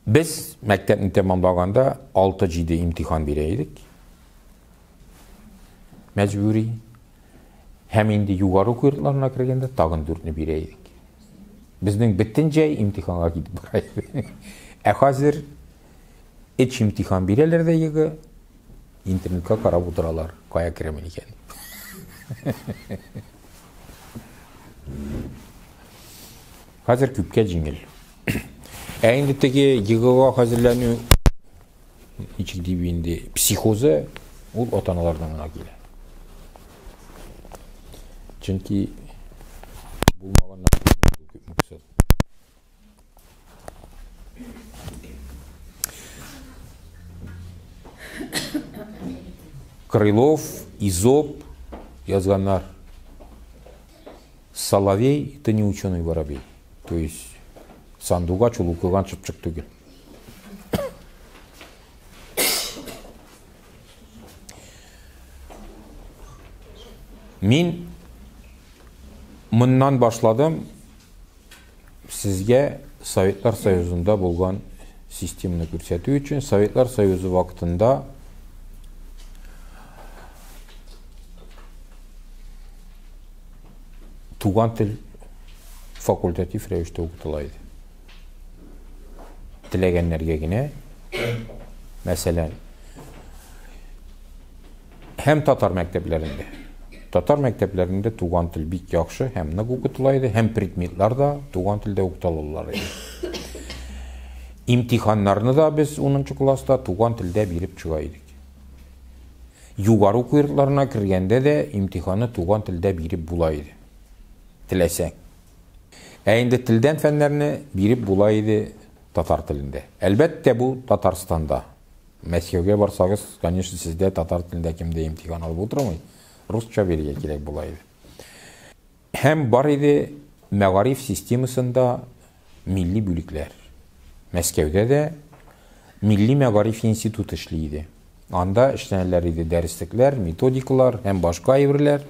Без мәктәпне тәмамлаганда 6-7 имтихан бирә идек. Мәҗбүри. Һәм инде югары уку йортларына кергәндә тагын 4-не бирә идек. Безнең бөтен җәй имтиханга китеп бара иде. Ә хәзер 3 имтихан бирәләр дә йыгы, интернетка карап утыралар, кая керәмен икән. Хәзер күпкә җиңел. Ә инде теге йыгыга хәзерләнү ничек дип инде психозы ул ата-аналардан гына килә. Чөнки булмаган күп максат. Крылов, Изоп язганнар. Соловей — это не ученый воробей. То есть сандугач ул укыган чыпчык түгел. Мин моннан башладым сезгә Советлар Союзында булган системаны күрсәтү өчен. Советлар Союзы вакытында туган тел факультатив рәвештә укытыла иде. Теләгәннәргә генә, мәсәлән, һәм татар мәктәпләрендә. Татар мәктәпләрендә туган тел бик яхшы һәм нык укытыла иде, һәм предметлар да туган телдә укытылалар иде. Имтиханнарны да без 10-нчы класста туган телдә биреп чыга идек. Югары уку йортларына кергәндә дә имтиханны туган телдә биреп була иде. Теләсәң. Ә инде телдән фәннәрне биреп була иде татар телендә. Әлбәттә, бу Татарстанда. Мәскәүгә барсагыз, конечно, сездә татар телендә кемдә имтихан алып утырмый, русча бирергә кирәк була иде. Һәм бар иде мәгариф системасында милли бүлекләр. Мәскәүдә дә милли мәгариф институты эшли иде. Анда эшләнәләр иде дәреслекләр, методикалар һәм башка әйберләр.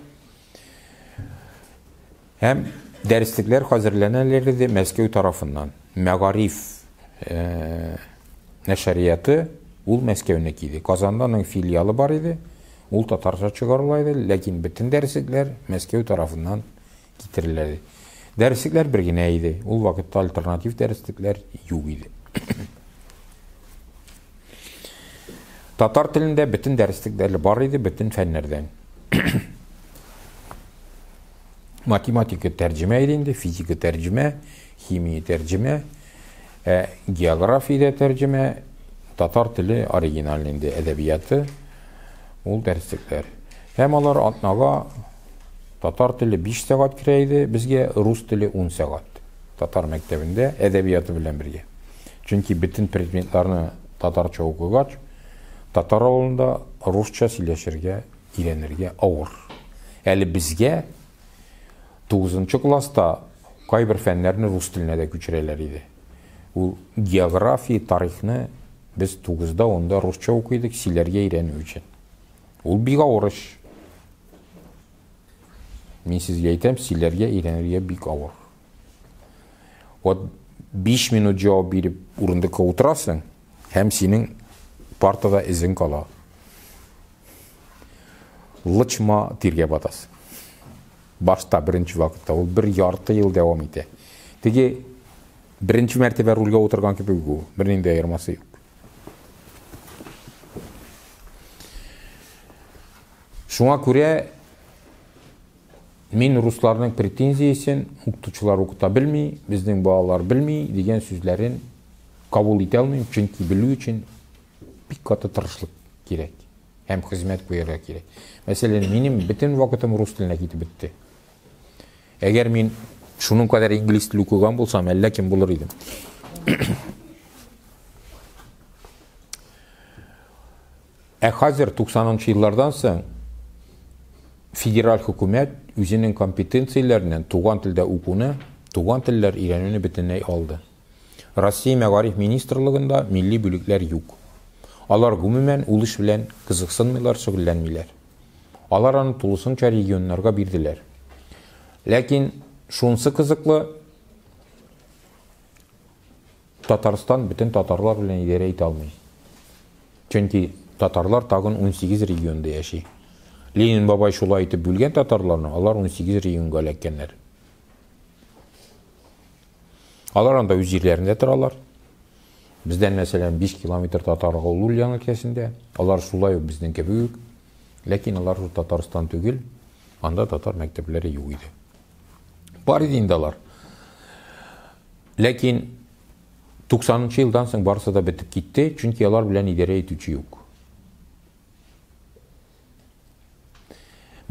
Һәм дәреслекләр хәзерләнәләр иде Мәскәү тарафыннан. Мәгариф нәшрияты ул Мәскәүнеке иде. Казанданың филиалы бар иде. Ул татарча чыгарыла иде, ләкин бөтен дәреслекләр Мәскәү тарафыннан китерелә иде. Дәреслекләр бер генә иде. Ул вакытта альтернатив дәреслекләр юк иде. Татар телендә бөтен дәреслекләр бар иде, бөтен фәннәрдән. Математика тәрҗемә иде инде, физика тәрҗемә, химия тәрҗемә, география тәрҗемә, татар теле оригинал инде әдәбияты, ул дәреслекләр. Һәм алар атнага татар теле 5 сәгать керә иде, безгә рус теле 10 сәгать. Татар мәктәбендә әдәбияты белән бергә. Чөнки бөтен предметларны татарча укыгач, татар авылында русча сөйләшергә, өйрәнергә авыр. Әле безгә 9-нчы класста кайбер фәннәрне рус теленә дә күчерәләр иде. Ул география, тарихны без 9-да, 10-да русча укыйдык, сөйләргә өйрәнү өчен. Ул бик авыр эш. Мин сезгә әйтәм, сөйләргә өйрәнергә бик авыр. Вот 5 минут җавап биреп урындыкка утырасың, һәм синең партада изең кала. Лычма тиргә батасың. Башта беренче вакытта ул 1 ярты ел дәвам итә. Теге беренче мәртәбә рульгә утырган кебек ул, бернинди аермасы юк. Шуңа күрә мин русларның претензиясен укытучылар укыта белми, безнең балалар белми дигән сүзләрен кабул итә алмыйм, чөнки белү өчен бик каты тырышлык кирәк һәм хезмәт куярга кирәк. Мәсәлән, минем бөтен вакытым рус теленә китеп бетте. Әгәр мин шуның кадәр инглиз теле укыган булсам, әллә кем булыр идем. Ә хәзер 90-нчы еллардан соң федераль хөкүмәт үзенең компетенцияләреннән туган телдә укуны, туган телләр өйрәнүне бөтенләй алды. Россия мәгариф министрлыгында милли бүлекләр юк. Алар гомумән ул эш белән кызыксынмыйлар, шөгыльләнмиләр. Алар аны тулысынча регионнарга бирделәр. Ләкин шунсы кызыклы, Татарстан бөтен татарлар белән идарә итә алмый. Чөнки татарлар тагын 18 регионда яши. Ленин бабай шулай итеп бүлгән татарларны, алар 18 регионга эләккәннәр. Алар анда үз җирләрендә торалар. Бездән мәсәлән 5 километр татарлар ул Ульяна өлкәсендә, алар шулай ук безнең кебек, ләкин алар Татарстан түгел, анда татар мәктәпләре юк иде. Бар иде инде алар. Ләкин 90-нчы елдан соң барысы да бетеп китте, чөнки алар белән идарә итүче юк.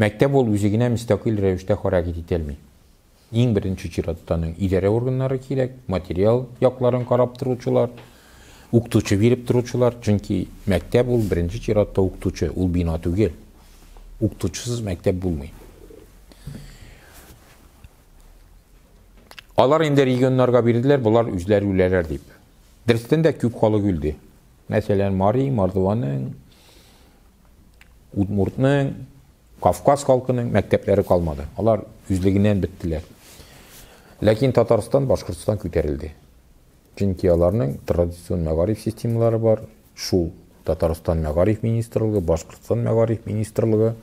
Мәктәп ул үзе генә мөстәкыйль рәвештә хәрәкәт итә алмый. Иң беренче чиратта идарә органнары кирәк, материал якларын карап торучылар, укытучы биреп торучылар, чөнки мәктәп ул беренче чиратта укытучы, ул бина түгел. Укытучысыз мәктәп булмый. Алар инде регионнарга бирделәр, булар үзләре үләләр дип. Дөрестән дә күп халык үлде. Мәсәлән, Мари, Мордованың, Удмуртның, Кавказ халкының мәктәпләре калмады. Алар үзлегеннән беттеләр. Ләкин Татарстан, Башкортстан күтәрелде. Чөнки аларның традицион мәгариф системалары бар. Шул Татарстан мәгариф министрлыгы, Башкортстан мәгариф министрлыгы.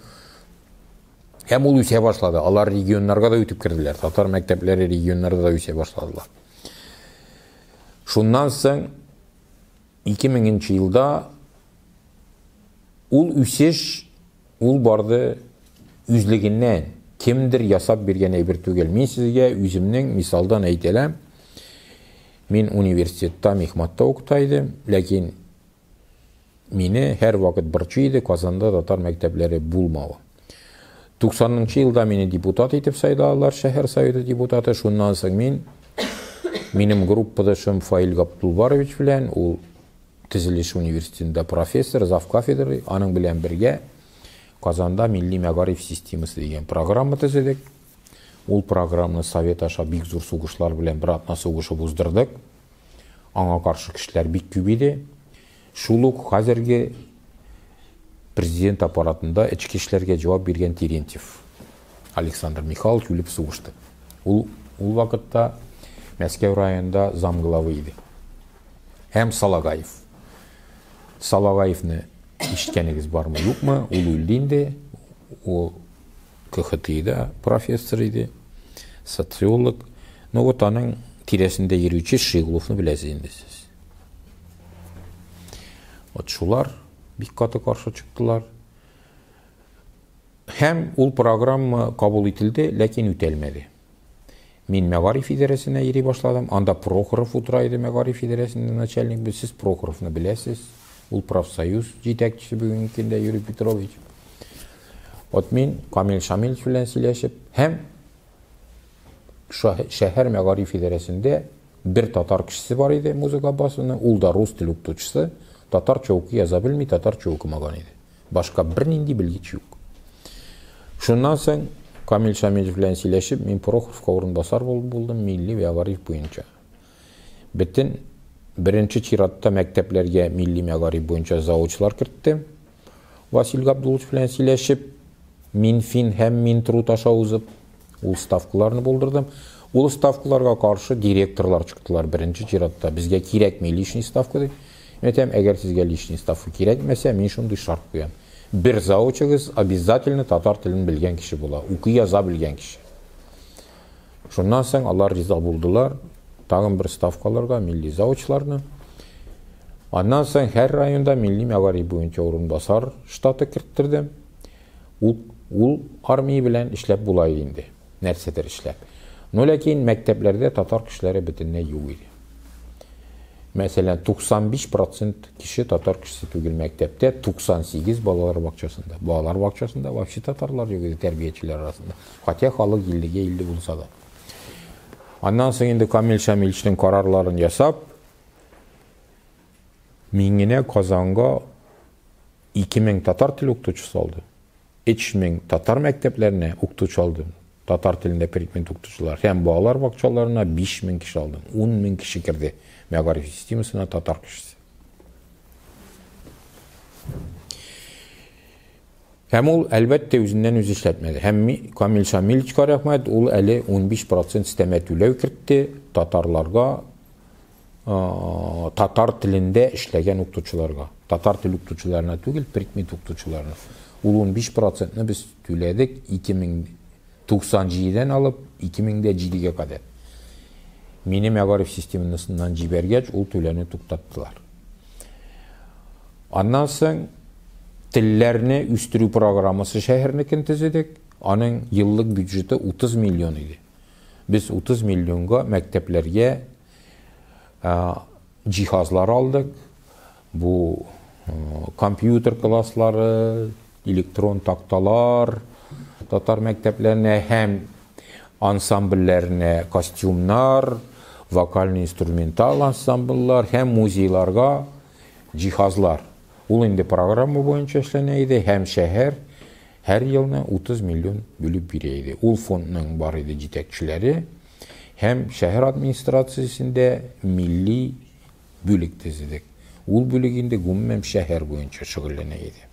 Һәм ул үсә башлады. Алар регионнарга да үтеп кирделәр. Татар мәктәпләре регионнарда да үсә башладылар. Шуннан соң 2000 елда ул үсеш ул барды үзлегеннән кемдер ясап биргән әйбер түгел. Мин сезгә үземнең мисалдан әйтәләм. Мин университетта мехматта укыта идем, ләкин мине һәр вакыт борчый иде Казанда татар мәктәпләре булмавы. 90-нчы елда мине депутат итеп сайладылар, шәһәр советы депутаты. Шуннан соң минем группадашым Фаил Габдулбарович белән, ул Төзелеш университетында профессор, зав кафедры, аның белән бергә Казанда милли мәгариф системасы дигән программа төзедек. Ул программаны совет аша бик зур сугышлар белән бер атна сугышып уздырдык. Аңа каршы кешеләр бик күп иде. Шул ук хәзерге президент аппаратында эчке эшләргә җавап биргән Терентьев Александр Михайлович үлеп сугышты. Ул вакытта Мәскәү районында замглавы иде. Һәм Салагаевны ишеткәнегез бармы, юкмы? Ул үлде инде. Ул КХТда профессор иде, социолог. Но вот аның тирәсендә йөрүче Шигловны беләсез инде сез. Вот шулар бик каты каршы чыктылар. Һәм ул программа кабул ителде, ләкин үтәлмәде. Мин мәгариф идарәсенә йөри башладым. Анда Прохоров утыра иде, мәгариф идарәсендә начальник. Сез Прохоровны беләсез. Ул профсоюз җитәкчесе бүгенге көндә Юрий Петрович. Вот мин Камил Шамилович белән сөйләшеп, һәм шәһәр мәгариф идарәсендә бер татар кешесе бар иде, музыка басуны, ул да рус тел укытучысы, татарча укый яза белми, татарча укымаган иде. Башка бернинди белгеч юк. Шуннан соң Камил Шамилов белән сөйләшеп, мин Прохоровка урынбасар булдым милли мәгариф буенча. Бөтен беренче чиратта мәктәпләргә милли мәгариф буенча заучылар кертте. Василий Габдулович белән сөйләшеп, Минфин һәм Минтруд аша узып, ул ставкаларны булдырдым. Ул ставкаларга каршы директорлар чыктылар беренче чиратта. Безгә кирәкми лишний ставка дип. Әйтәм, әгәр сезгә лишний ставка кирәкмәсә, мин шундый шарт куям. Бер заучыгыз обязательно татар телен белгән кеше була, укый яза белгән кеше. Шуннан соң алар риза булдылар. Тагын бер ставкаларга милли заучыларны. Аннан соң һәр районда милли мәгариф буенча урынбасар штаты керттердем. Ул армия белән эшләп була инде. Нәрсәдер эшләп. Но ләкин мәктәпләрдә татар кешеләре бөтенләй юк иде. Мәсәлән, 95% кеше татар кешесе түгел мәктәптә, 98 балалар бакчасында. Балалар бакчасында вообще татарлар юк иде тәрбиячеләр арасында. Хәтта халык 50-ге 50 булса да. Аннан соң инде Камил Шамиловичның карарларын ясап, мингенә Казанга 2000 татар теле укытучысы алды. 3000 татар мәктәпләренә укытучы алды. Татар телендә предмет укытучылар. Һәм балалар бакчаларына 5000 кеше алды. 10000 кеше кирде мәгариф системасына татар кешесе. Һәм ул әлбәттә үзеннән үзе эшләтмәде. Һәм Камил Шамиловичка рәхмәт, ул әле 15% өстәмә түләү кертте татарларга, татар телендә эшләгән укытучыларга. Татар тел укытучыларына түгел, предмет укытучыларына. Ул 15%-ны без түләдек 2097-дән алып 2007-гә кадәр. Мине мәгариф системасыннан җибәргәч, ул түләүне туктаттылар. Аннан соң телләрне үстерү программасы шәһәрнекен төзедек. Аның еллык бюджеты 30 миллион иде. Без 30 миллионга мәктәпләргә җиһазлар алдык. Бу компьютер класслары, электрон такталар, татар мәктәпләренә һәм ансамбльләренә костюмнар, вокально-инструменталь ансамбльлар һәм музейларга җиһазлар. Ул инде программа буенча эшләнә иде һәм шәһәр һәр елны 30 миллион бүлеп бирә иде. Ул фондның бар иде җитәкчеләре һәм шәһәр администрациясендә милли бүлек төзедек. Ул бүлек инде гомумән шәһәр буенча шөгыльләнә иде.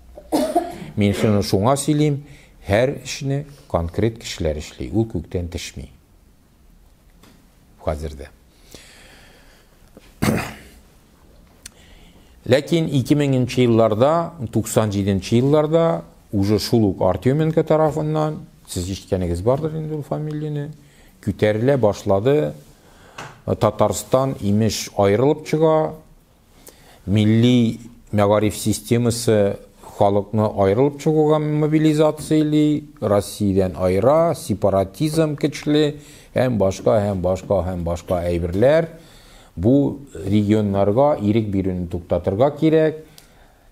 Мин шуңа сөйлим, һәр эшне конкрет кешеләр эшли, ул күктән төшми. Хәзердә. Ләкин 2000-нче елларда, 97-нче елларда уже шул ук Артеменко тарафыннан, сез ишеткәнегез бардыр инде ул фамилияны, күтәрелә башлады. Татарстан имеш аерылып чыга. Милли мәгариф системасы халыкны аерылып чыгуга мобилизациялый, Россиядән айыра, сепаратизм көчле, һәм башка әйберләр. Бу регионнарга ирек бирүне туктатырга кирәк,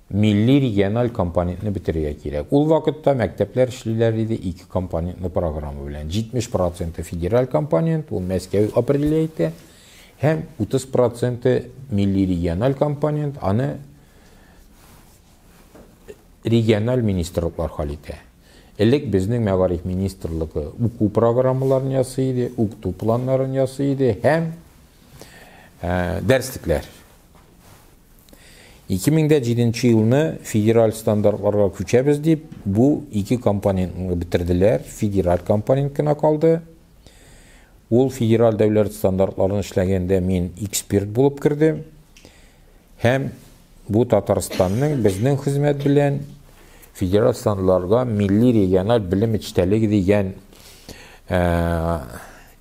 милли региональ компонентны бетерергә кирәк. Ул вакытта мәктәпләр эшлиләр иде 2 компонентлы программа белән. 70% федераль компонент, ул Мәскәү определяйте, һәм 30% милли региональ компонент, аны региональ министрлыклар хәл итә. Элек безнең мәгариф министрлыгы уку программаларын ясый иде, укыту планнарын ясый иде һәм дәреслекләр. 2007 елны федераль стандартларга күчәбез дип, бу 2 компонентны бетерделәр, федераль компонент кына калды. Ул федераль дәүләт стандартларын эшләгәндә мин эксперт булып кирдем. Һәм бу Татарстанның безнең хезмәт белән федераль стандартларга милли региональ белем эчтәлеге дигән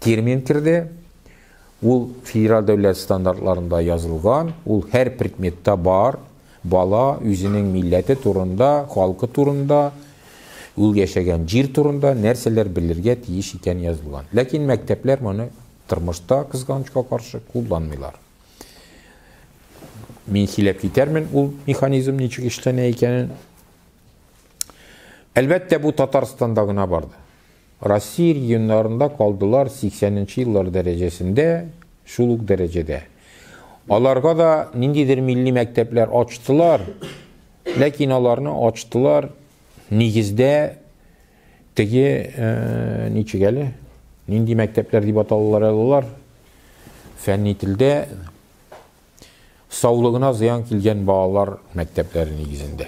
термин кирде. Ул федераль дәүләт стандартларында язылган, ул һәр предметта бар, бала үзенең милләте турында, халкы турында, ул яшәгән җир турында нәрсәләр белергә тиеш икән язылган. Ләкин мәктәпләр моны тормышта кызганычка каршы кулланмыйлар. Мин сөйләп китәрмен, ул механизм ничек эшләнә икәнен. Әлбәттә, бу Татарстанда гына барды. Россия регионнарында калдылар 80-нче еллар дәрәҗәсендә, шул ук дәрәҗәдә. Аларга да ниндидер милли мәктәпләр ачтылар, ләкин аларны ачтылар нигездә теге ничек әле, нинди мәктәпләр дип аталалар, фәнни телдә саулыгына зыян килгән балалар мәктәпләре нигезендә.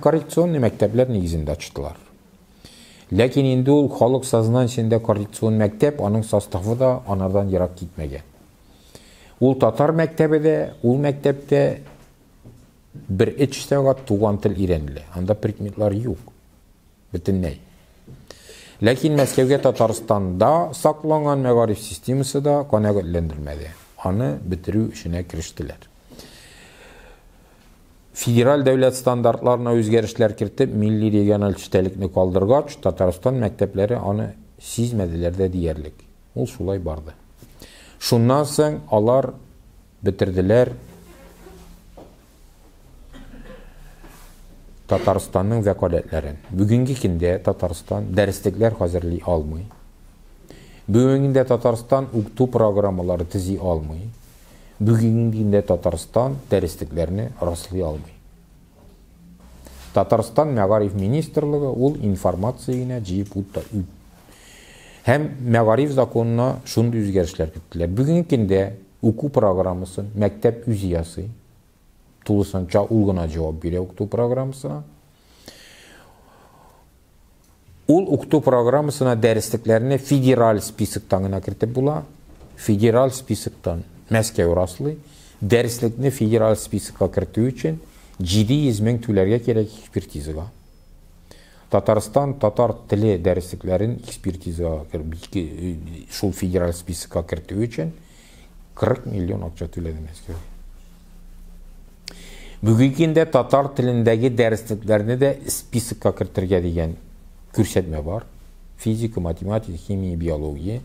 Коррекционный мәктәпләр нигезендә ачтылар. Ләкин инде ул халык сознаниясендә коррекцион мәктәп, аның составы да анардан ерак китмәгән. Ул татар мәктәбе дә, ул мәктәптә бер 3 сәгать туган тел өйрәнелә. Анда предметлар юк. Бөтенләй. Ләкин Мәскәүгә Татарстанда сакланган мәгариф системасы да канәгатьләндермәде. Аны бетерү эшенә кирештеләр. Федераль дәүләт стандартларына үзгәрешләр кертеп, милли региональ эчтәлекне калдыргач, Татарстан мәктәпләре аны сизмәделәр дә диярлек. Ул шулай барды. Шуннан соң алар бетерделәр Татарстанның вәкаләтләрен. Бүгенге көндә Татарстан дәреслекләр хәзерли алмый. Бүгенге Татарстан укыту программалары төзи алмый. Бүгенге Татарстан дәреслекләрне раслый алмый. Татарстан мәгариф министрлыгы ул информацияны җыеп утта. Һәм мәгариф законына шундый үзгәрешләр кертелә. Бүгенге көндә уку программасын мәктәп үзе ясый. тулысынча ул гына жауап бере укыту программасына. Ул укыту программасына дәреслекләрне федераль списоктан гына кертеп була. Федераль списоктан Мәскәү раслый. Дәреслекне федераль списокка кертү өчен 700 мең түләргә кирәк экспертизага. Татарстан татар теле дәреслекләрен экспертизага шул федераль списокка кертү өчен 40 миллион акча түләде Мәскәү. Бүгенге көндә татар телендәге дәреслекләрне дә списокка кертергә дигән күрсәтмә бар. Физика, математика, химия, биология.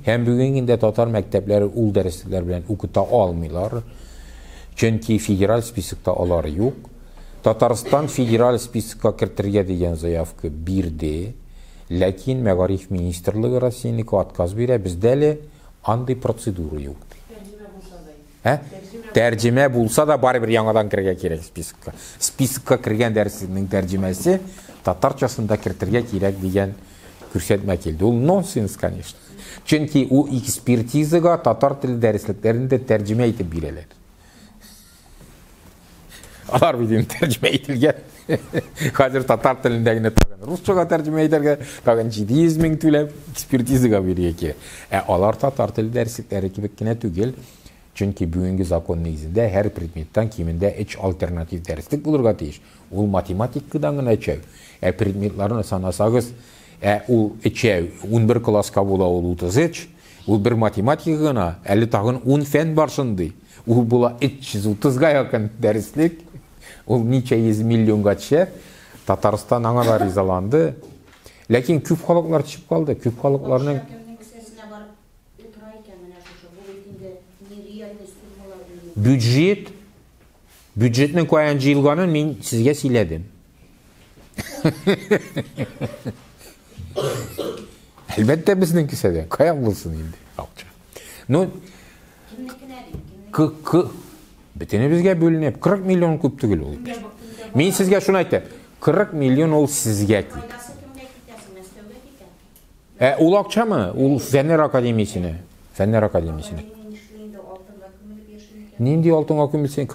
Һәм бүгенге көндә татар мәктәпләре ул дәреслекләр белән укыта алмыйлар. Чөнки федераль списокта алары юк. Татарстан федераль списокка кертергә дигән заявка бирде. Ләкин Мәгариф министрлыгы Россиянеке отказ бирә. Бездә әле андый процедура юк. Тәрҗемә булса да барыбер яңадан кергә кирәк списокка. Списокка кергән дәреслекнең тәрҗемәсе татарчасында кертергә кирәк дигән күрсәтмә килде. Ул нонсенс, конечно. Чөнки ул экспертизага татар теле дәреслекләрен дә тәрҗемә итеп бирәләр. Алар бидән тәрҗемә ителгән. Хәзер татар телендәгене тагын русчага тәрҗемә итәргә тагын 700 мең түләп экспертизага бирергә кирәк. Алар татар теле дәреслекләре кебек кенә түгел. Чөнки бүгенге закон нигезендә һәр предметтан кимендә 3 альтернатив дәреслек булырга тиеш. Ул математикадан гына өчәү. Предметларны санасагыз, ул өчәү 11 класска була ул 33, ул бер математика гына, әле тагын 10 фән бар шундый. Ул була 330-га якын дәреслек. Ул ничә йөз миллионга төшә. Татарстан аңа да ризаланды. Ләкин күп халыклар төшеп калды. Күп халыкларның бюджетның каян җыелганын мин сезгә сөйләдем. Әлбәттә безнең кисәдә. Каян булсын инде акча. Ну, бөтене безгә бүленеп 40 миллион күп түгел ул. Мин сезгә шуны әйтәм. 40 миллион ул сезгә күп. Ул акчамы? Ул Фәннәр академиясенә. Фәннәр академиясенә. Нинди алтынга күмелсен?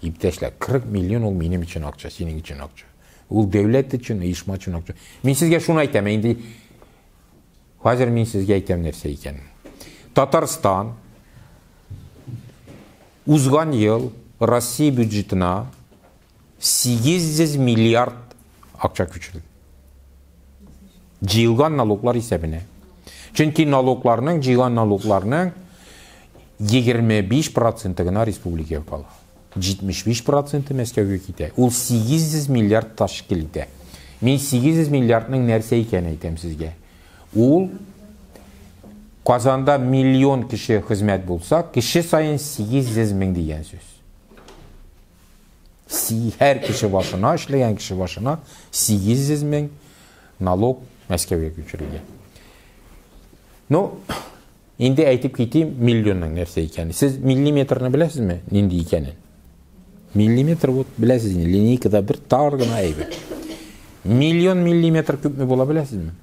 Иптәшләр, 40 миллион ул минем өчен акча, синең өчен акча. Ул дәүләт өчен, оешма өчен акча. Мин сезгә шуны әйтәм, инде хәзер мин сезгә әйтәм нәрсә икән. Татарстан узган ел Россия бюджетына 800 миллиард акча күчерде. Җыелган налоглар исәбенә. Чөнки налогларның, җыелган налогларның 25% гына республикага кала. 75% Мәскәүгә китә. Ул 800 миллиард ташкил итә. Мин 800 миллиардның нәрсә икәнен әйтәм сезгә. Ул Казанда миллион кеше хезмәт булса, кеше сайын 800 мең дигән сүз. Һәр кеше башына, эшләгән кеше башына 800 мең налог Мәскәүгә күчерелгән. Ну, инде әйтеп китим миллионның нәрсә икәнен. Сез миллиметрны беләсезме? Нинди икәнен? Миллиметр вот беләсез инде, линейкада бер тар гына әйбәт. Миллион миллиметр күпме була беләсезме?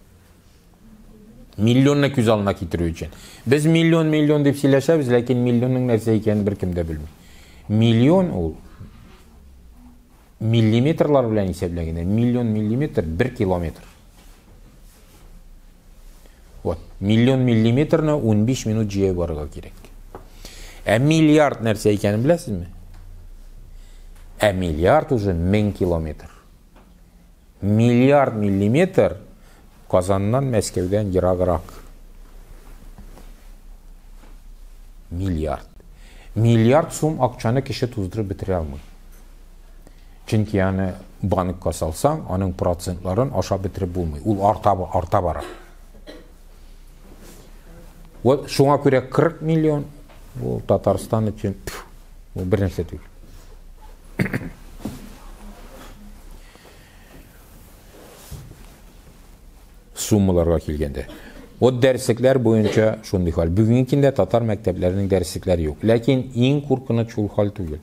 Миллионны күз алдына китерү өчен. Без миллион дип сөйләшәбез, ләкин миллионның нәрсә икәнен беркем дә белми. Миллион ул миллиметрлар белән исәпләгәндә, миллион миллиметр 1 километр. Вот, миллион миллиметрны 15 минут җыеп барырга кирәк. Миллиард нәрсә икәнен беләсезме? Миллиард уже 1000 километр. Миллиард миллиметр Казаннан Мәскәүдән ераграк. Миллиард. Миллиард сум акчаны кеше туздырып бетерә алмый. Чөнки аны банкка салсаң, аның процентларын ашап бетереп булмый. Ул арта бара. Вот шуңа күрә 40 миллион ул Татарстан өчен ул бер нәрсә түгел. Суммаларга килгәндә. Вот дәреслекләр буенча шундый хәл. Бүгенге көндә татар мәктәпләренең дәреслекләре юк. Ләкин иң куркыныч шул хәл түгел.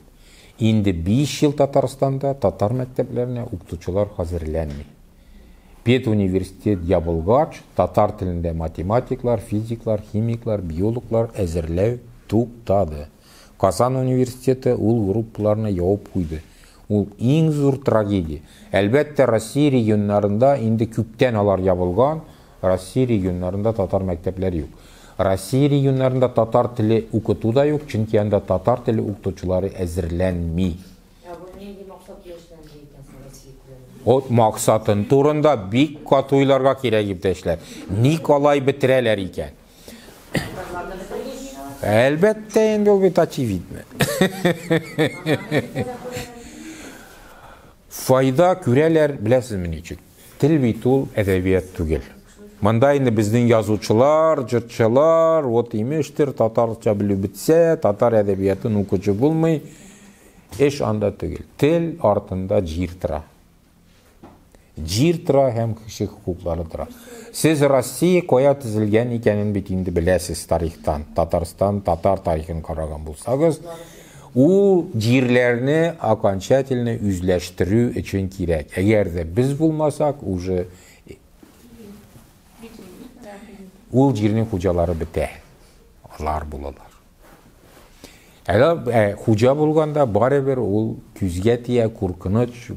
Инде 5 ел Татарстанда татар мәктәпләренә укытучылар хәзерләнми. Педуниверситет ябылгач, татар телендә математиклар, физиклар, химиклар, биологлар әзерләү туктады. Казан университеты ул группаларны ябып куйды. Ул иң зур трагедия. Әлбәттә, Россия регионнарында инде күптән алар ябылган, Россия регионнарында татар мәктәпләре юк. Россия регионнарында татар теле укыту да юк, чөнки анда татар теле укытучылары әзерләнми. От максатын турында бик каты уйларга кирәк, иптәшләр. Ник алай бетерәләр икән? Әлбәттә, инде ул бит очевидно. Файда күрәләр, беләсезме ничек? Тел бит ул әдәбият түгел. Монда инде безнең язучылар, җырчылар, вот имештер, татарча белү бетсә, татар әдәбиятын укучы булмый. Эш анда түгел. Тел артында җир тора. Җир тора һәм кеше хукуклары тора. Сез Россия кая төзелгән икәнен бит инде беләсез тарихтан. Татарстан, татар тарихын караган булсагыз, ул җирләрне окончательно үзләштерү өчен кирәк. Әгәр дә без булмасак, уже ул җирнең хуҗалары бетә. Алар булалар. Әле хуҗа булганда барыбер ул күзгә тия, куркыныч,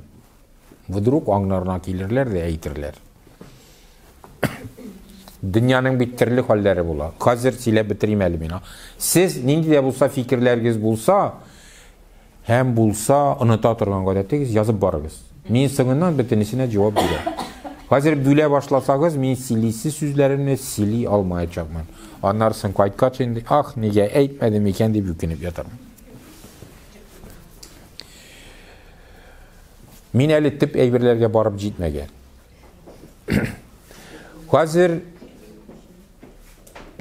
вдруг аңнарына килерләр дә әйтерләр. Дөньяның бит төрле хәлләре була. Хәзер сөйләп битерим әле мин. Сез нинди дә булса фикерләрегез булса, һәм булса оныта торган гадәтегез язып барыгыз. Мин соңыннан бөтенесенә җавап бирәм. Хәзер бүлә башласагыз, мин сөйлисе сүзләремне сөйли алмаячакмын. Аннан кайткач инде, ах, нигә әйтмәдем икән дип үкенеп ятармын. Мин әле төп әйберләргә барып җитмәгән. Хәзер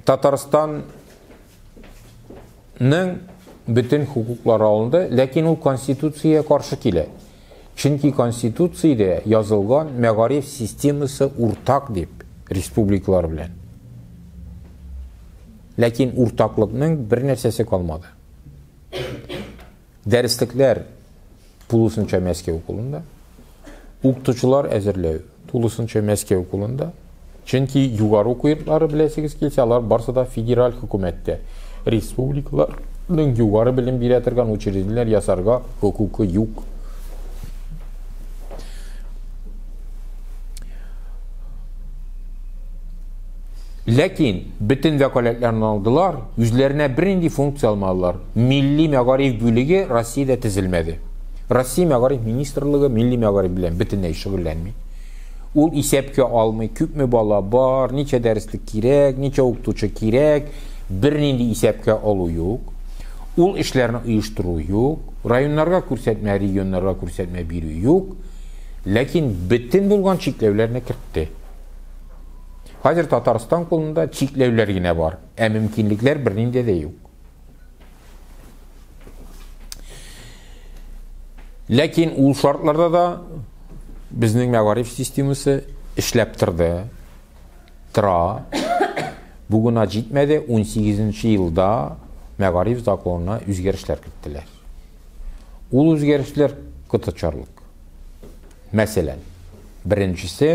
Татарстанның бөтен хукуклары алынды, ләкин ул конституциягә каршы килә. Чөнки конституциядә язылган мәгариф системасы уртак дип, республикалар белән. Ләкин уртаклыкның бер нәрсәсе калмады. Дәреслекләр тулысынча Мәскәү укулында, укытучылар әзерләү тулысынча Мәскәү укулында. Чөнки югары уку йортлары беләсегез килсә, алар барсы да федераль хөкүмәттә. Республикаларның югары белем бирә торган учреждениеләр ясарга хукукы юк. Ләкин бөтен вәкаләтләрне алдылар, үзләренә бернинди функция алмадылар. Милли мәгариф бүлеге Россиядә төзелмәде. Россия мәгариф министрлыгы милли мәгариф белән бөтенләй шөгыльләнми. Ул исәпкә алмый, күпме бала бар, ничә дәреслек кирәк, ничә укытучы кирәк, бернинди исәпкә алу юк. Ул эшләрне оештыру юк, районнарга күрсәтмә, регионнарга күрсәтмә бирү юк. Ләкин бөтен булган чикләүләрне кертте. Хәзер Татарстан кулында чикләүләр генә бар, ә мөмкинлекләр бернинди дә юк. Ләкин ул шартларда да безнең мәгариф системасы эшләп торды. Тора. Бүгенә җитмәде, 18нче елда мәгариф законына үзгәрешләр кертеләр. Ул үзгәрешләр кытычарлык. Мәсәлән, беренчесе,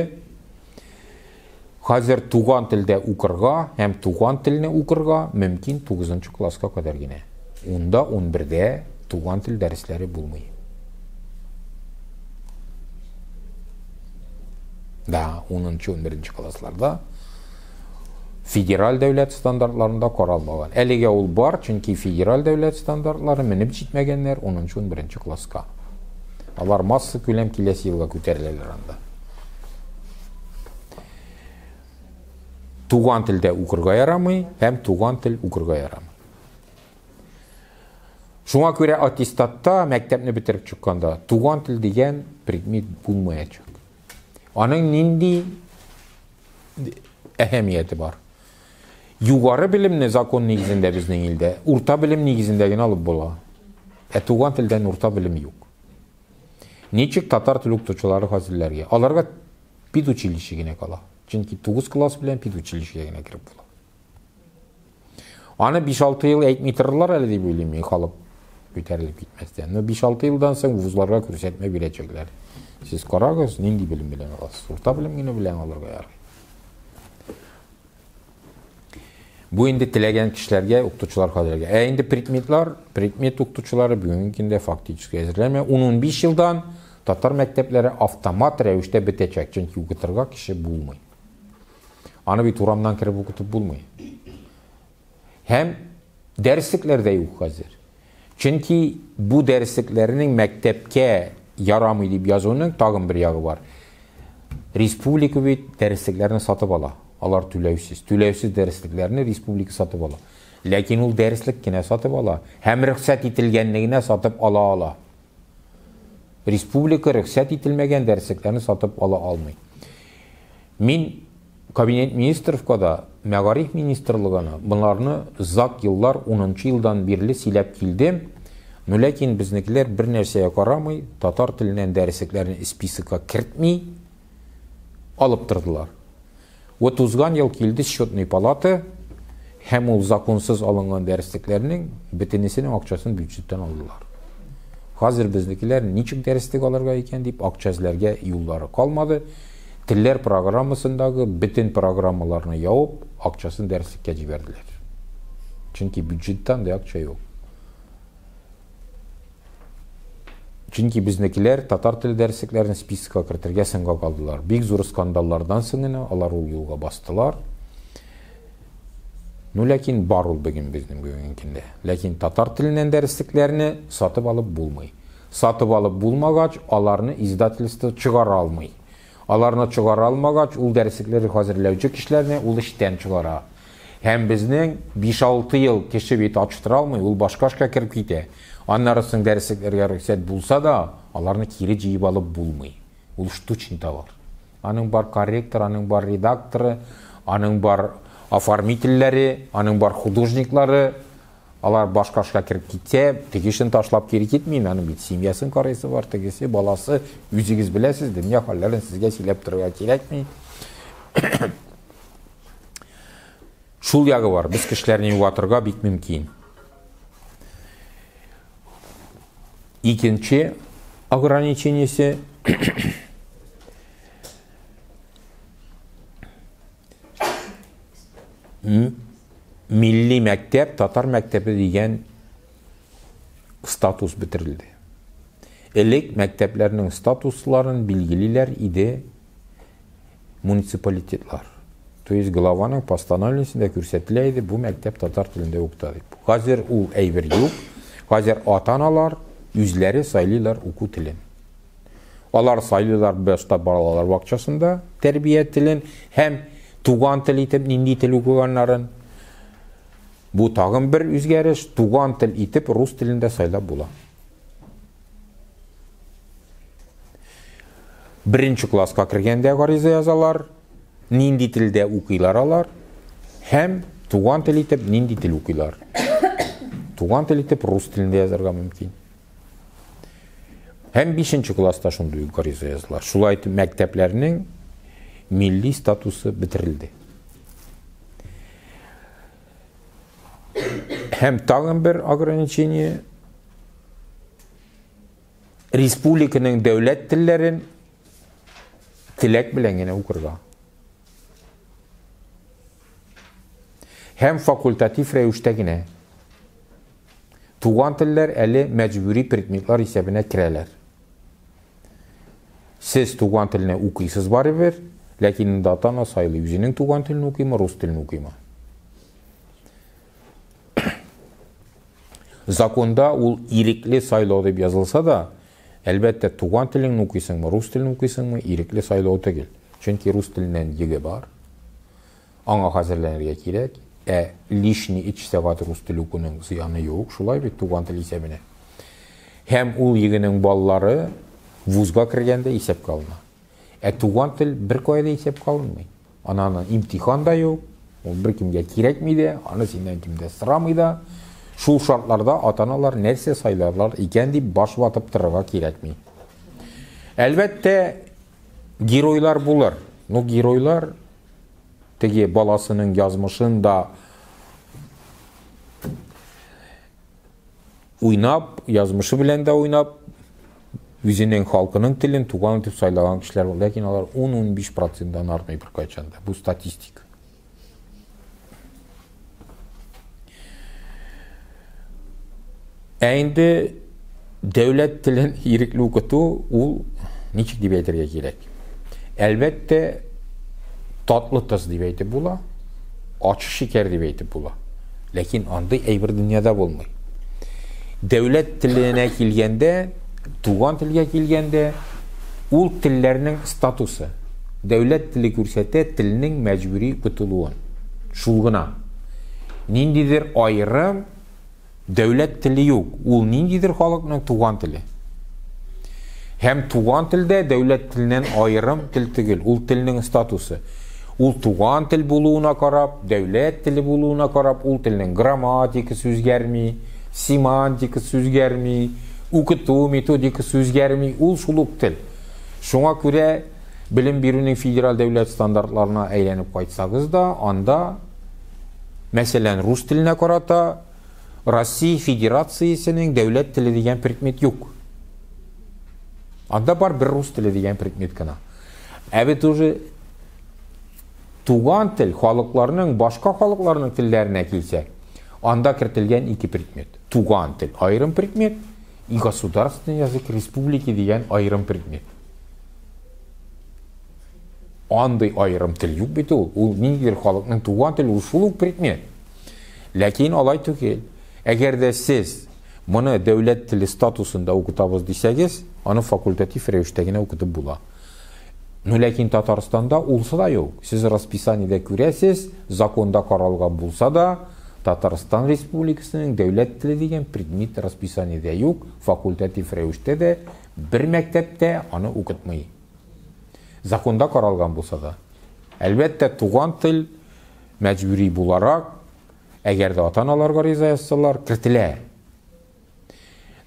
хәзер туган телдә укырга һәм туган телне укырга мөмкин 9нчы класска кадәр генә. Унда 11дә туган тел дәресләре булмый. Да, 10-11 классларда федераль дәүләт стандартларында каралмаган. Әлегә ул бар, чөнки федераль дәүләт стандартлары менеп җитмәгәннәр 10-11 класска. Алар масса күләм киләсе елга күтәреләләр анда. Туган телдә укырга ярамый, һәм туган тел укырга ярамый. Шуңа күрә аттестатта мәктәпне бетереп чыкканда туган тел дигән предмет булмаячак. Аның нинди әһәмияте бар? Югары белемне закон нигезендә безнең илдә, урта белем нигезендә генә алып була. Туган телдән урта белем юк. Ничек татар тел укытучылары хәзерләргә? Аларга педучилище генә кала. Чөнки 9 класс белән педучилищега генә кирип була. Аны 5-6 ел әйтми торырлар әле дип уйлыйм мин, халык күтәрелеп китмәстән. Но 5-6 елдан соң вузларга күрсәтмә бирәчәкләр. Siz карагыз, нинди белем белән аласыз? Урта белем генә белән алырга ярый. Bu indi tilegen kişilerge, uqtuvchilar hozirga. Endi predmet uqtuvchilari bugungi kunda faktik әзірләме. 10-15 yıldan Tatar mekteplere avtomat rəvişdə bitecek. Çünkü uqtırğa kişi bulmay. Anı bir turamdan kirib uqtıp bulmay. Hem derslikler de yok hazır. Çünkü bu dersliklerinin mektepke yaramı deyip yazının tağın bir yağı var. Respublika bir dersliklerini satıp ala. Alar tülevsiz. Tülevsiz dersliklerini Respublika satıp ala. Lakin ol derslik yine satıp ala. Hem rüksat itilgenliğine satıp ala. Respublika rüksat itilmegen dersliklerini satıp almay. Min Kabinet Ministrovkada Мәгариф Министрлыгына bunlarını zak yıllar 10. yıldan birli silep kildim. Lakin biznikiler bir nerseye karamay, Tatar tilinden dersliklerini spisika kirtmey alıp tırdılar. 30 yıl kildi Счетный palata hem o zakonsuz alınan dersliklerinin bitinisinin akçasını büdjetten aldılar. Hazır biznikiler niçin derslik alırga eken deyip akçazlarga yolları kalmadı. Tiller programmasındaki bütün programmalarını yapıp akçasını derslikке ciberdiler. Çünkü büdjetten de akça yok. Çünkü biznikiler Tatar tili dersliklerini spisika kirtirge sınga kaldılar. Big zor skandallardan sınına alar ol yolga bastılar. Lakin bar ol bugün bizim bugünkinde. Lakin Tatar tilinden dersliklerini satıp alıp bulmay. Satıp alıp bulmagaç alarını izdateliste çıkara almay. Alarını çıkara almagaç ul derslikleri hazırlayıcı kişilerine ul işten çıkara. Hem bizning 5-6 yıl kişi beti açıtır almay, ul başka kirip kite. Anlarısın dersliklerge rüksat bulsa da alarını kiri jiyip alıp bulmay. Ul штучный var. Anın bar korrektor, anın bar redaktorı, anın bar оформительleri, anın bar художниклары. Alar başka kirip gitse, tegişini taşlap geri gitmeyin. Anın bir simyasın karısı var, tegisi, balası, yüzünüz bilesiz. Dünya hallerini sizge silep durga gerek mi? Şul yağı var. Biz kişilerini yuvatırga bik mümkün. İkinci ограничениясы milli mektep, Tatar mektebi deyen status bitirildi. Elek mekteplerinin statusların bilgililer idi munisipalitetler. То есть главаның постановлениясында көрсетіледі, bu mektep Tatar tilinde okutadı. Hazır ул әйбер yok. Hazır ата-аналар üzleri saylıyorlar oku tilin. Alar saylıyorlar başta balalar vakçasında terbiye tilin hem tuğan til itip nindi til okuganların. Bu tağın bir üzgeriş tuğan til itip Rus tilinde saylap bula. Birinci klaska kirgende gariza yazalar, nindi tilde okuylar alar, hem tuğan til itip nindi til okuylar. Tuğan til itip Rus tilinde yazarga mümkün. Hem 5. klasta şunday gariza yazılar. Şulay mekteplerinin milli statusu bitirildi. Hem tağın bir ограничение Respublikanın devlet tillerin tilek bilen yine okurga. Hem fakultatif revişte yine tuğan tiller eli mecburi predmetler hesabına kireler. Siz tuğan tiline okuyusuz bari ver, lakin datana sayılı yüzünün tuğan tilini okuyma, Rus tilini okuyma. Zakonda ol irikli sayılı deyip yazılsa da, elbette tuğan tilini okuysun mu, Rus tilini okuysun mu, irikli sayılı o değil. Çünkü Rus tilinden yıgı var. Ana hazırlanırga gerek. Lişni iç sevat Rus tili okunun ziyanı yok. Şulay bir tuğan tili hesabına. Hem ol yığının balları vuzga kirgende hesap kalına. Tuğan til bir koyda hesap kalınmay. Ananın imtihan da yok. O bir kimge gerek miydi? Anasından kimde sıramıydı? Şu şartlarda ata-analar nerse saylarlar iken deyip baş vatıp tırıga gerek mi? Elbette giroylar bulur. No giroylar tegi balasının yazmışın da oynap, yazmışı bilen de oynap, yüzünün halkının tilin tuğan tip saylagan kişiler var. Lakin onlar 10-15%'dan artmay bir kaçanda. Bu statistik. Endi devlet tilin irikli okutu ul niçik dip aytırga kerek. Elbette tatlı tız dip aytip bula, açı şeker dip aytip bula. Lekin anday aybir dünyada bolmay. Devlet tiline kelgende, tuğan tilge kelgende ul tillerinin statusu. Devlet tili kürsete tilinin mecburi kutuluğun. Şulguna. Nindidir ayrım devlet tili yok. Ul nindidir halkının tuğan tili. Hem tuğan tilde devlet tilinden ayrım til tigil. Ul tilinin statusu. Ul tuğan til buluğuna karab, devlet tili buluğuna karab, ul tilinin gramatikası özgermi, semantikası özgermi, okutu metodikası özgermi, ul şuluk til. Şuna göre bilim birinin federal devlet standartlarına aylanıp kaytsağız da anda mesela Rus tiline karata Россия Federasyasının devlet tili degen predmet yok. Anda var bir Rus tili degen predmet kana. Evet уже tuğan til halklarının başka halklarının tillerine kelsek anda kiritilgen iki predmet. Tuğan til ayrım predmet, и государственный язык республики degen ayrım predmet. Anday ayrım til yok beti ol. Ol nidir halkının tuğan tili uşuluk predmet. Lakin alay tükel. Eğer de siz bunu devlet tili statusunda okutabız deseniz, onu fakultatif reviştegine okutup bula. Lakin Tatarstanda olsa da yok. Siz raspisaniyede göresiz, zakonda karalgan bulsa da Tatarstan Respublikasının devlet tili degen predmet raspisaniyede yok. Fakultatif revişte de bir mektepte onu okutmayı. Zakonda karalgan bulsa da. Elbette tuğan til mecburi bularak eğer de ata-analarga riza yazsalar kirtile.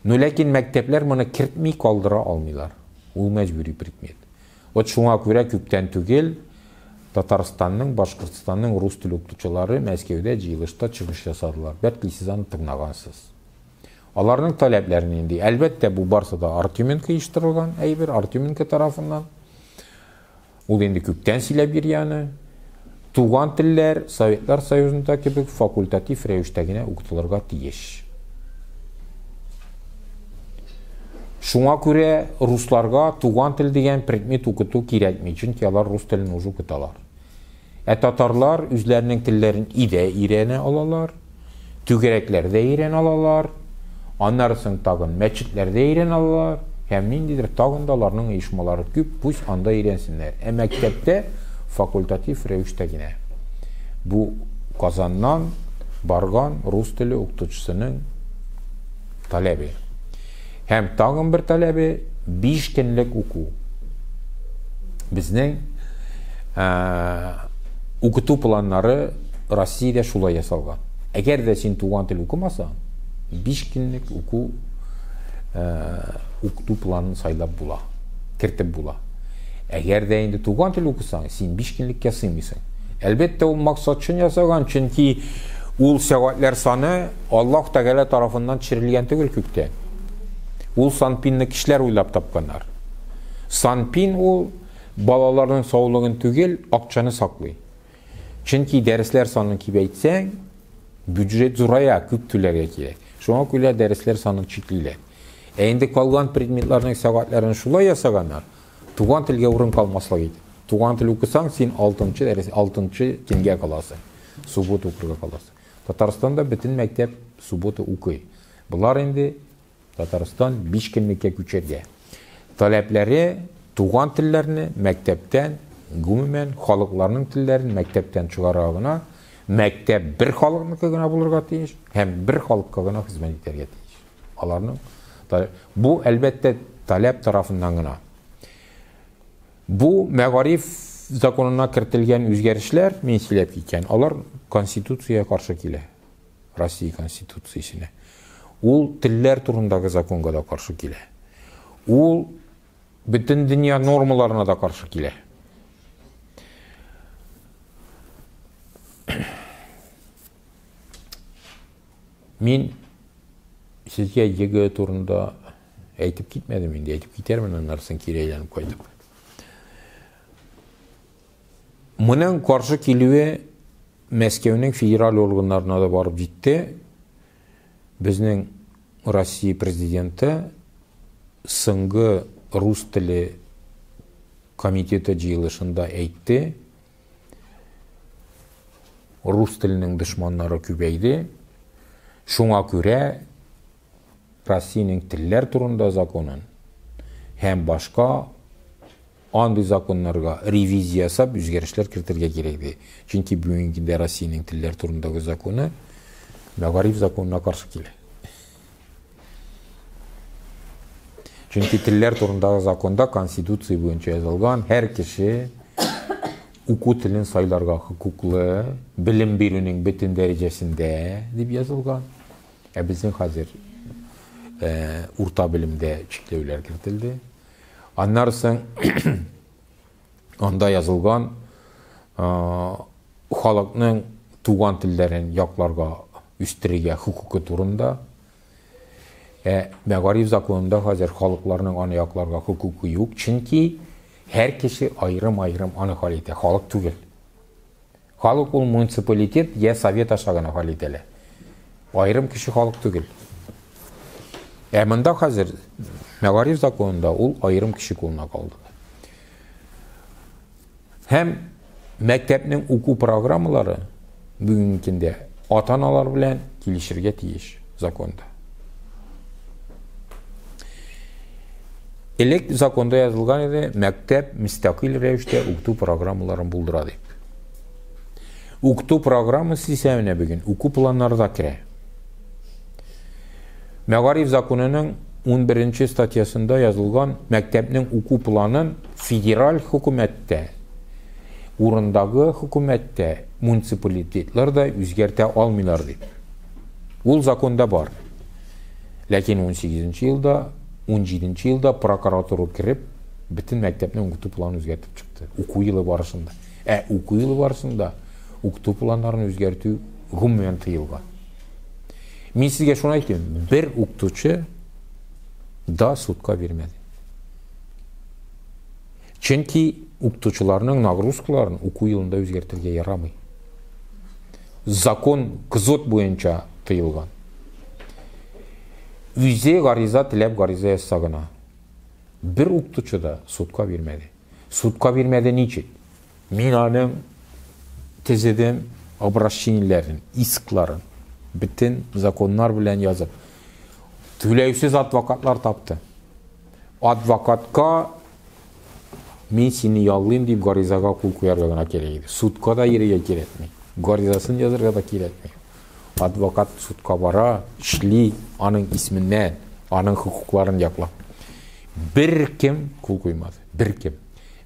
Lakin mektepler bunu kirtmey kaldıra almıyorlar. Ul mecburi predmet. Ot şuna göre köpten tügel Tatarstanның, Башкортстанның Rus tili okutçuları Мәскеуде жиылышта çıkış yasadılar. Belki siz onu tıgnagansız. Alarның taleplerini indi. Elbette bu barsa da Artyomenko iştirilgan, bir Artyomenko tarafından. Ул endi köpten silep bir yani. Tuğan tiller Sovetler Soyuzunda gibi fakultatif reviştegine okutulurga tiyeş. Şuna göre Ruslarga tuğan til degen predmet okutu kerekmi. Çünkü alar Rus tilini ucu okutalar. Tatarlar üzlerinin tillerin ide irene alalar. Tügereklerde iren alalar. Anlarsın tagın meçitlerde iren alalar. Hem nindidir tağındalarının uyuşmaları küp, bu anda irensinler. Mektepte fakultatif reviştegine. Bu Kazan'dan bargan Rus tili okutçusunun talebi. Hem tağın bir talebi 5 günlük oku. Bizning okutu planları Rossiyada şulay yasalgan. Eğer de sen tuğan tili okumasan 5 günlük oku okutu planını saylap bula, kirtip bula. Eğer de endi tuğan tili okusan, sen 5 günlük yasıymısın. Elbette o maksat için yasagan, çünkü ul saatler sanı Allah Teala tarafından çirilgen tügül kökten. Ul sanpinni kişiler uylap tapkanlar. Sanpin o balaların sağlığın tügül akçanı saklay. Çünkü dersler sanını kibeytsen, bücret zuraya küp tülerge gerek. Şuna göre dersler sanını çekliler. Endi kalgan predmetlerinin saatlerini şulay yasaganlar. Tuğan tilge urun kalmasla geydi. Tuğan til okusan sen 6-cı kinge kalasın. Subot okurga kalasın. Tatarstanda bütün mektep subotu okuy. Bunlar endi Tatarstan 5 günlükке küçerge. Talepleri tuğan tillerini mektepten, gümümen halklarının tillerini mektepten çıkarağına, mektep bir halkına bulurga deyiş, hem bir halkına hizmet ederge deyiş. Alarının bu elbette talep tarafından gına. Bu megarif zakonuna kiritilgen özgerişler men silep ketken. Alar konstitutsiyaya karşı kile. Rossiya konstitutsiyasine. Ул tiller turundagi zakonga da karşı kile. Ул bütün dünya normalarına da karşı kile. Men sizge YG turunda aytip gitmedim endi, aytip gidermen onlarsan kireylenip koydum. Bunun karşı kilüve Мәскеунің federal organlarına da barıp gitti. Bizning Россия президенті сыңғы рус тілі комитеті жиылышында әйтті, рус тілінің дұшманлары көбейді, шуңа көрә Россияның тілләр турында законын һәм башка андый законнарга ревизия ясап үзгәрешләр кертергә кирәк. Чөнки бүгенге Россияның тілләр турындагы законы Мәгариф законына каршы килә. Чөнки тілләр турындагы законда Конституция буенча язылган, һәр кеше уку телен сайларга хукуклы, билим бирүнең бөтен дәрәҗәсендә дип язылган. Безнең хәзер урта билимдә чикләүләр кертелде. Аннан соң анда язылган халыкның туган телләрен якларга үстерергә хукукы турында. Мәгариф законында хәзер халыкларның аны якларга хукукы юк, чөнки һәр кеше айрым-айрым аны хал итә, халык түгел. Халык ул муниципалитет я совет аша гына хал итәләр. Айрым кеше халык түгел. Монда хәзер Мәгариф законында ул айрым кеше кулына калды. Һәм мәктәпнең уку программалары бүгенге ата-аналар белән килешергә тиеш законда. Элек законда язылган иде, мәктәп мөстәкыйль рәвештә укыту программаларын булдыра дип. Укыту программасы исәбенә бүген уку планнары да керә. Мәгариф законының 11-нче статьясында язылган мәктәпнең уку планын федераль хөкүмәттә, урындагы хөкүмәттә муниципалитетлар да үзгәртә алмыйлар дип. Ул законда бар. Ләкин 18-нче елда 17-нче елда прокуратура кирип, бөтен мәктәпнең укыту планын үзгәртеп чыкты. Уку елы барышында. Уку елы барышында укыту планнарын үзгәртү гомумән тыелган. Мин сезгә шуны әйтәм, бер укытучы да судка бирмәде. Чөнки укытучыларның нагрузкаларын уку елында үзгәртергә ярамый. Закон кызот буенча тыелган. Үзе гариза теләп гариза язса гына. Бер укытучы да судка бирмәде. Судка бирмәде ничек? Мин аның тезедем обращениеләрен, искларын бөтен законнар белән язып, түләүсез адвокатлар тапты. Адвокатка мин сине яллыйм дип гаризага кул куярга гына кирәк иде. Судка да йөрергә кирәкми. Гаризасын язырга да кирәкми. Адвокат судка бара, эшли, аның исменнән, аның хукукларын яклап. Бер кем кул куймады. Бер кем.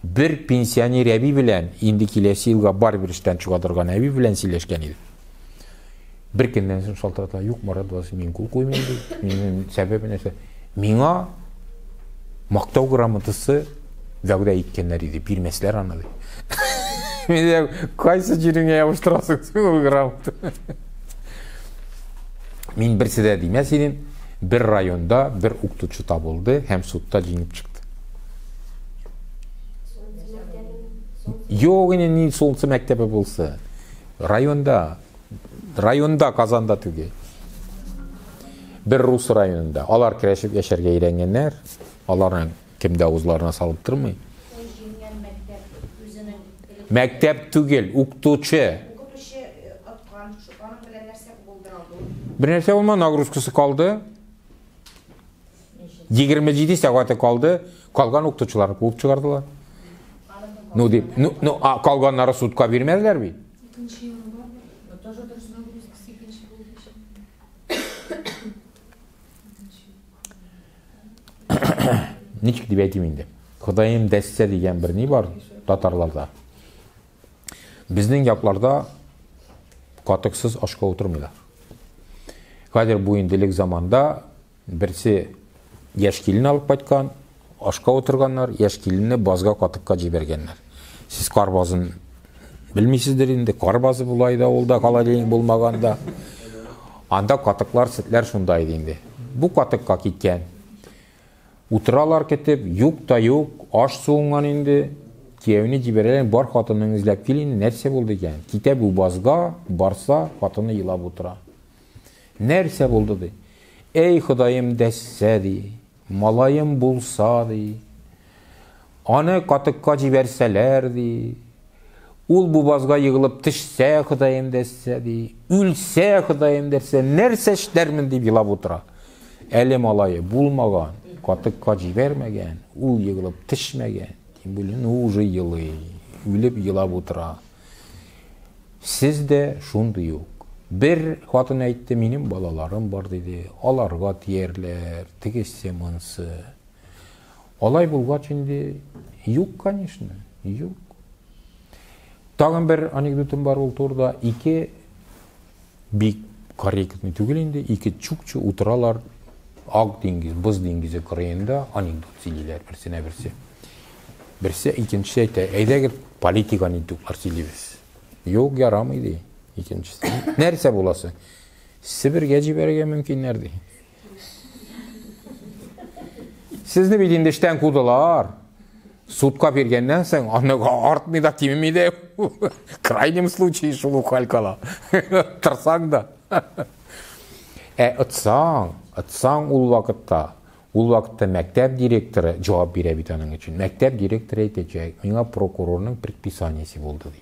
Бер пенсионер әби белән инде киләсе елга бар бер эштән чыгардырган әби белән сөйләшкән иде. Бер көннән соң шалтыратла, юк, Марат Василь, мин кул куймыйм ди. Минем сәбәбе нәрсә? Миңа мактау грамотасы вәгъдә иткәннәр иде, бирмәсләр аны ди. Мен кайсы җиреңә ябыштырасың ул грамотаны? Мин берсе дә димәс идем, бер районда бер укытучы табылды һәм судта җиңеп чыкты. Юк, ни солнце мәктәбе булса. Районда Казанда түгел. Бер рус районында. Алар керәшеп яшәргә өйрәнгәннәр. Аларның кемдә үзләренә салып тормый. Мәктәп түгел, укытучы. Бер нәрсә булма, нагрузкасы калды. 27 сәгате калды. Калган укытучыларны куып чыгардылар. Калганнары судка бирмәделәр бит. Ничек дип әйтим инде. Ходаем дәссә дигән бер ни бар татарларда. Безнең якларда катыксыз ашка утырмыйлар. Хәзер бу инделек заманда берсе яшь килен алып кайткан, ашка утырганнар, яшь киленне базга катыкка җибәргәннәр. Сез карбазын белмисездер инде, карбазы булай да, ул да холодильник булмаганда. Анда катыклар, сетләр шунда иде инде. Бу катыкка киткән. Утыралар кетеп, юк та юк, аш суынган инде. Кияүне җибәрәләр, бар хатынын эзләп килин, нәрсә булды икән? Китә бу базга, барса, хатыны елап утыра. Нәрсә булды ди? ey Худайым дәссе ди, малайым булса ди, аны катыкка җибәрсәләр ди, ул бубазга егылып төшсә Худайым дәссе ди, үлсә Худайым дәссе, нәрсә эшләрмен дип елап утыра. Әле малайы булмаган, катыкка җибәрмәгән, ул егылып төшмәгән, тем более уже елый, үлеп елап утыра. Сездә шундый ук. Бер хатын әйтте, минем балаларым бар диде, аларга тиярләр, тегесе монсы. Алай булгач инде юк, конечно, юк. Тагын бер анекдотым бар ул турда, ике бик корректный түгел инде, ике чукчу утыралар Ак диңгез, Боз диңгезе кырыенда анекдот сөйлиләр берсенә берсе. Берсе икенчесе әйтә, әйдәгез политик анекдотлар сөйлибез. Юк, ярамый ди. Икенчесе. Нәрсә буласы? Сибиргә җибәрергә мөмкиннәр ди. Сезне бит инде эштән кудылар. Судка бергәннән соң аны артмый да, тимми дә. Крайнем случае шул хәл кала. Тырсаң да. Атсаң ул вакытта мәктәп директоры җавап бирә бит аның өчен. Мәктәп директоры әйтәчәк, миңа прокурорның предписаниесе булды дип.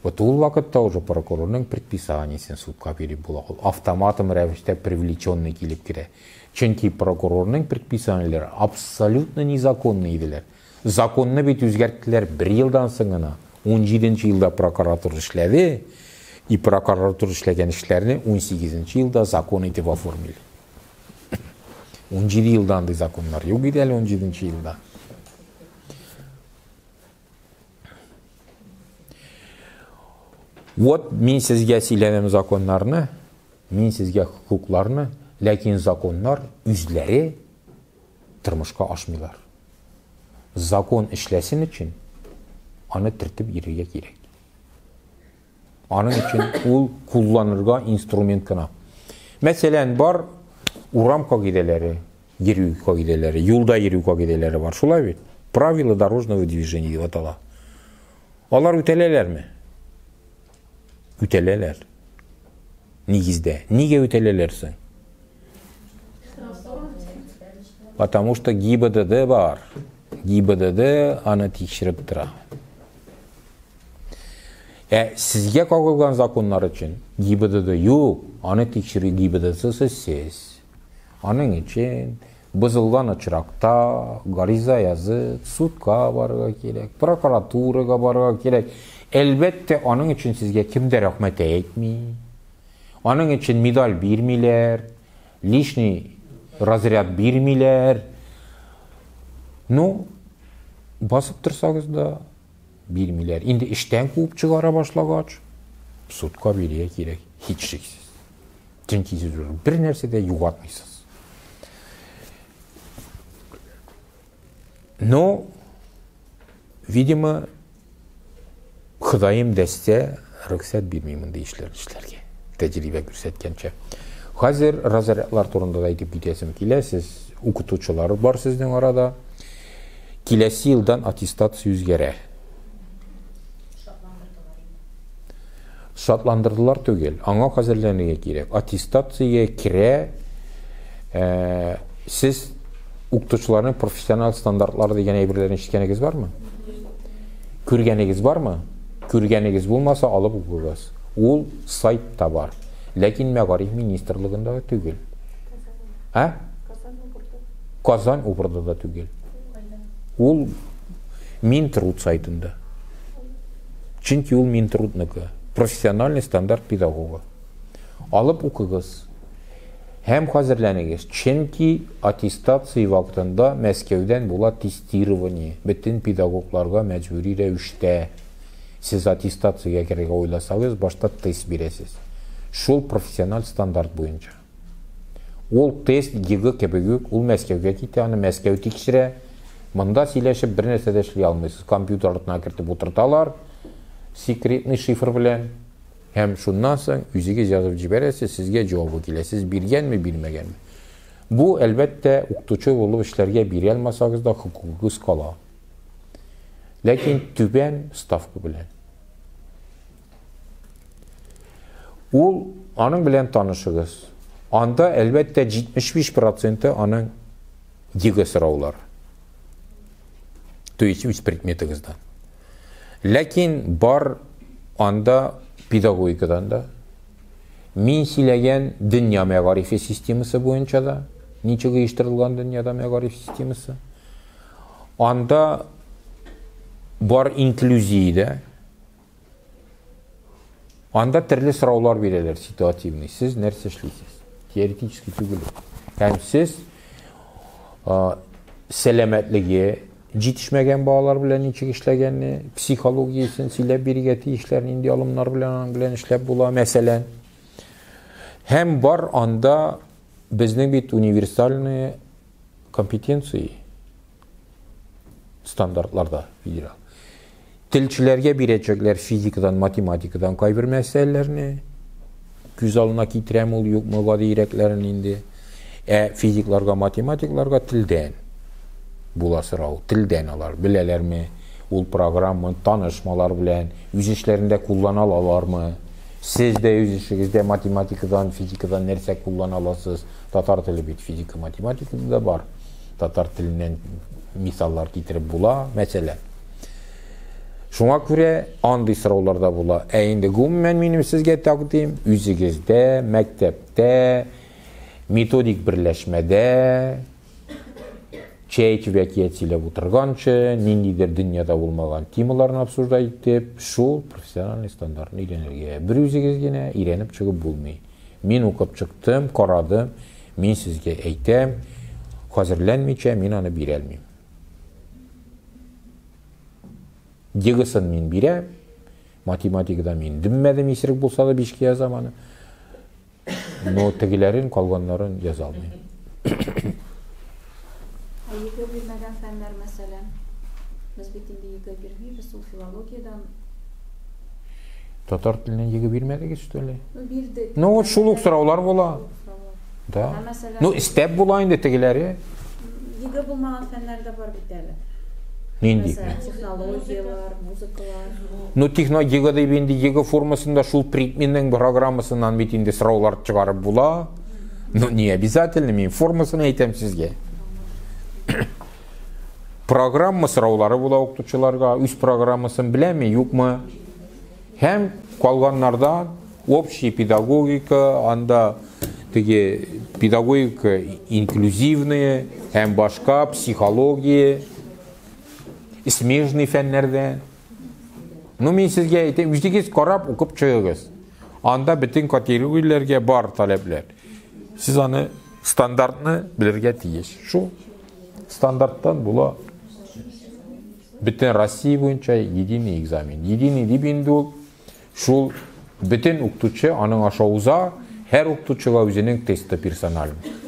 Вот ул вакытта уже прокурорның предписаниесен судка биреп була. Ул автоматом рәвештә привлеченный килеп керә. Чөнки прокурорның предписаниеләре абсолютно незаконный иделәр. Законны бит үзгәрттеләр 1 елдан соң гына. 17нче елда прокуратура эшләде, и прокуратура эшләгән эшләрне 18нче елда закон итеп оформили. 17 елдан да законнар юк иде әле 17нче елда. Вот мин сезгә сөйләнәм законнарны, мин сезгә хукукларны, ләкин законнар үзләре тормышка ашмыйлар. Закон эшләсен өчен аны тертеп йөрергә кирәк. Аның өчен ул кулланырга инструмент кына. Мәсәлән, бар урам кагыйдәләре, йөрү кагыйдәләре, юлда йөрү кагыйдәләре бар. Шулай бит? Правила дорожного движения дип атала. Алар үтәләләрме? Үтәләләр. Нигездә. Нигә үтәләләр соң? Потому что ГИБДД бар. ГИБДД аны тикшереп тора. Сезгә кагылган законнар өчен ГИБДД юк, аны тикшерү ГИБДД сез. Аның өчен бузылган очракта гариза язып, судка барырга кирәк, прокуратурага барырга кирәк. Әлбәттә, аның өчен сезгә кимдә рәхмәт әйтми. Аның өчен медаль бирмиләр, лишний разряд бирмиләр. Ну, басып торсагыз да бирмиләр. Инде эштән куып чыгара башлагач, судка бирергә кирәк, һич шиксез. Чөнки сез бер нәрсә дә югатмыйсыз. Но, видимо, Худайым дәсте рөхсәт бирмей мондай эшләргә. Тәҗрибә күрсәткәнчә. Хәзер разрядлар турында да әйтеп китәсем килә. Сез укытучылар бар сезнең арада. Киләсе елдан аттестация үзгәрә. Шатландырдылар түгел. Аңа хәзерләнергә кирәк. Аттестациягә керә. Сез укытучыларның профессиональ стандартлары дигән әйберләрне ишеткәнегез бармы? Күргәнегез бармы? Күргәнегез булмаса, алып укыгыз. Ул сайтта бар. Ләкин Мәгариф министрлыгында түгел. Казан укырда да түгел. Ул Минтруд сайтында. Чөнки ул Минтрудныкы. Профессиональный стандарт педагога. Алып укыгыз. Һәм хәзерләнегез. Чөнки аттестация вакытында Мәскәүдән була тестирование. Бөтен педагогларга мәҗбүри рәвештә. Сез аттестациягә керергә уйласагыз, башта тест бирәсез. Шул профессиональ стандарт буенча. Ул тест егы кебек, ул Мәскәүгә китә, аны Мәскәү тикшерә. Монда сөйләшеп бер нәрсә дә эшли алмыйсыз. Компьютер артына кертеп утырталар, секретный шифр белән. Һәм шуннан соң үзегез язып җибәрәсез, сезгә җавабы килә. Сез биргәнме, бирмәгәнме? Бу әлбәттә укытучы булып эшләргә бирә алмасагыз да хукукыгыз кала. Ләкин түбән ставка белән. Ул аның белән танышыгыз. анда әлбәттә 75% аның егі сұраулар. То есть, үз предметіңізден. Ләкин бар анда педагогикадан да, мин сөйләгән дөнья мәгарифе системасы буенча да, ничек оештырылган дөньяда мәгариф системасы. Анда бар инклюзия, анда төрле сораулар бирәләр, ситуативный. Сез нәрсә эшлисез? Теоретически түгел. Һәм сез сәламәтлеге җитешмәгән балалар белән ничек эшләгәнне, психологиясын сөйләп бирергә тиешләр, нинди алымнар белән эшләп була, мәсәлән. Һәм бар анда безнең бит универсальные компетенции стандартларда федерал. Телчеләргә бирәчәкләр физикадан, математикадан кайбер мәсьәләләрне күз алдына китерәм, ул юкмы гадиерәкләрен инде. Физикларга, математикларга телдән була сорау, телдән алар беләләрме, ул программаны танышмалар белән үз эшләрендә куллана алалармы? Сез дә үз эшегездә математикадан, физикадан нәрсә куллана аласыз? Татар теле бит физика, математикада да бар. Татар теленнән мисаллар китереп була, мәсәлән. Шуңа күрә андый сорауларда була. Инде гомумән минем сезгә тәкъдим, үзегездә, мәктәптә, методик берләшмәдә, чәй вәкият сөйләп утырганчы, ниндидер дөньяда булмаган темаларны обсуждать итеп, шул профессиональный стандартны өйрәнергә. Бер үзегез генә өйрәнеп чыгып булмый. Мин укып чыктым, карадым, мин сезгә әйтәм, хәзерләнмичә мин аны бирә алмыйм. Дигысын мин бирәм, математикада мин дөммәдем, исерек булса да 5-ке язам аны. Но тегеләрен, калганнарын яза алмыйм. Егы бирмәгән фәннәр мәсәлән, без бит инде егы бирмибез, ул филологиядән. Татар теленнән егы бирмәдегез, что ли? Бирдек. Ну вот шул ук сораулар була. Да. Ну истәп була инде тегеләре. Егы булмаган фәннәр дә бар бит әле. Нинди? Технологиялар, музыкалар. Ну технология дип инде егы формасында шул предметнең программасыннан бит инде сораулар чыгарып була. Ну не обязательно, мин формасын әйтәм сезгә. Программа сораулары була укытучыларга, үз программасын беләме, юкмы? Һәм калганнардан общая педагогика, анда теге педагогика инклюзивная, һәм башка психология, смежный фәннәрдән. Ну мин сезгә әйтәм, үзегез карап укып чыгыгыз. Анда бөтен категорияләргә бар таләпләр. Сез аны стандартны белергә тиеш. Шул стандарттан була бөтен Россия буенча единый экзамен. Единый дип инде ул шул бөтен укытучы аның аша уза, һәр укытучыга үзенең тесты персональный.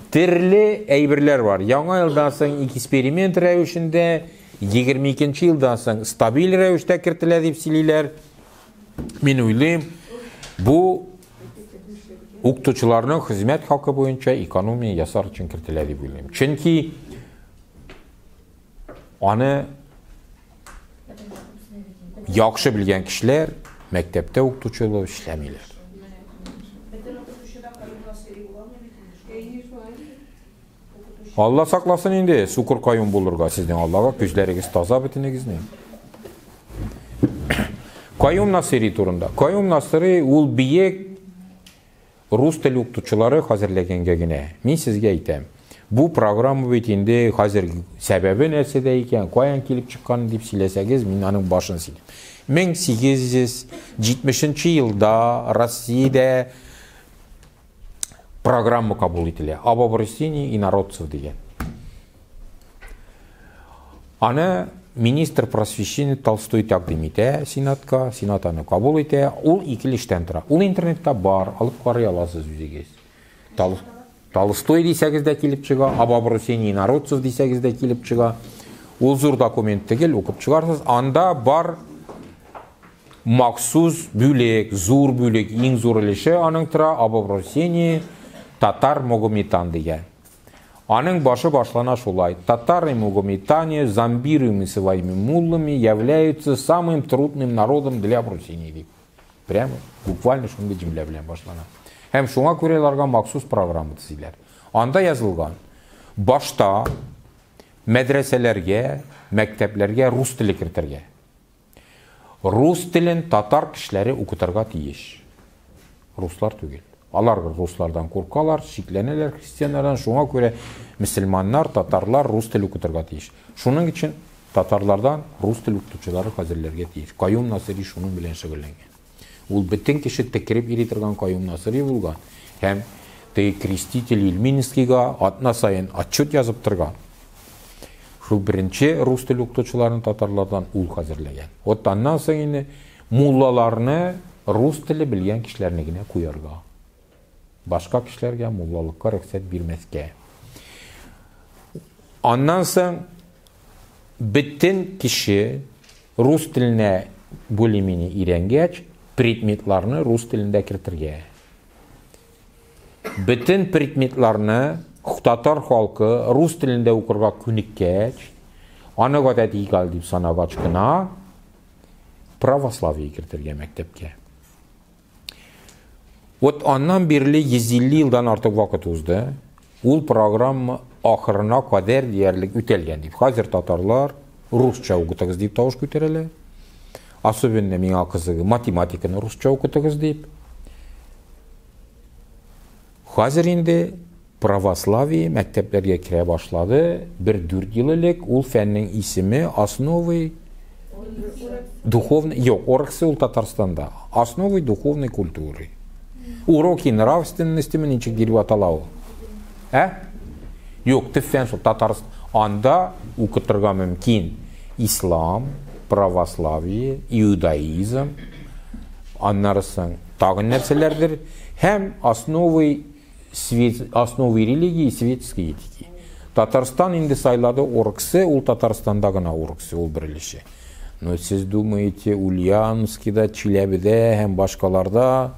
Төрле әйберләр бар. Яңа елдан соң эксперимент рәвешендә, 22нче елдан соң стабиль рәвештә кертелә дип сөйлиләр. Мин уйлыйм, бу укытучыларның хезмәт хакы буенча экономия ясар өчен кертелә дип уйлыйм. Чөнки аны яхшы белгән кешеләр мәктәптә укытучылык эшләмиләр. Алла сакласын инде, сукыр каюм булырга сезнең Аллага күзләрегез таза битенегезне. Каюм Насыри турында. Каюм Насыри ул биек рус теле укытучылары хәзерләгәнгә генә. Мин сезгә әйтәм. Бу программа бит инде хәзер сәбәбе нәрсәдә икән, каян килеп чыккан дип сөйләсәгез, мин аның башын сөйләм. 1870 елда Россиядә программа кабул ителә. Об обращении инородцев дигән. Аны министр просвещения Толстой тәкъдим итә Сенатка, Сенат аны кабул итә. Ул икелештән тора. Ул интернетта бар, алып карый аласыз үзегез. Толстой дисәгез дә килеп чыга, об обращении инородцев дисәгез дә килеп чыга. Ул зур документ түгел, укып чыгарсыз. Анда бар махсус бүлек, зур бүлек, иң зур өлеше аның тора об обращении татар Магометан дигән. Аның башы башлана шулай. Татары Магометане зомбируемыми своими муллами являются самым трудным народом для обращения. Прямо буквально шундай җөмлә белән башлана. Һәм шуңа күрә аларга махсус программа төзиләр. Анда язылган: башта мәдрәсәләргә, мәктәпләргә рус теле кертергә. Рус телен татар кешеләре укытырга тиеш. Руслар түгел. Алар руслардан куркалар, шикләнәләр христианнардан, шуңа күрә мөселманнар, татарлар рус теле укытырга тиеш. Шуның өчен татарлардан рус теле укытучылары хәзерләргә тиеш. Каюм Насыри шуның белән шөгыльләнгән. Ул бөтен кеше текереп йөри торган Каюм Насыри булган. Һәм креститель Ильминскийга атна сайын отчет язып торган. Шул беренче рус теле укытучыларын татарлардан ул хәзерләгән. Вот аннан соң инде муллаларны рус теле белгән кешеләрне генә куярга. Башка кешеләргә муллалыкка рөхсәт бирмәскә. Аннан соң бөтен кеше рус теленә более-менее өйрәнгәч, предметларны рус телендә кертергә. Бөтен предметларны татар халкы рус телендә укырга күнеккәч, аны гадәт игал дип санагач кына православие кертергә мәктәпкә. Вот аннан бирле 150 елдан артык вакыт узды. Ул программа ахырына кадәр диярлек үтәлгән дип. Хәзер татарлар русча укытыгыз дип тавыш күтәрәләр. Особенно миңа кызыгы математиканы русча укытыгыз дип. Хәзер инде православие мәктәпләргә керә башлады. 1-4 ел элек ул фәннең исеме основы духовной, yok, ораксы ул Татарстанда. Основы духовной культуры. Уроки нравственности ничек дип атала ул. Yok, тифән шул Татарстан. Анда укытырга мөмкин ислам, православие, иудаизм, аннарысын тагын нәрсәләрдер, һәм основы религии, светской этики. Татарстан инде сайлады ораксы, ул Татарстанда гына ораксы, ул берилеше. Но сез думаете, Ульяновскида, Челябидә һәм башкаларда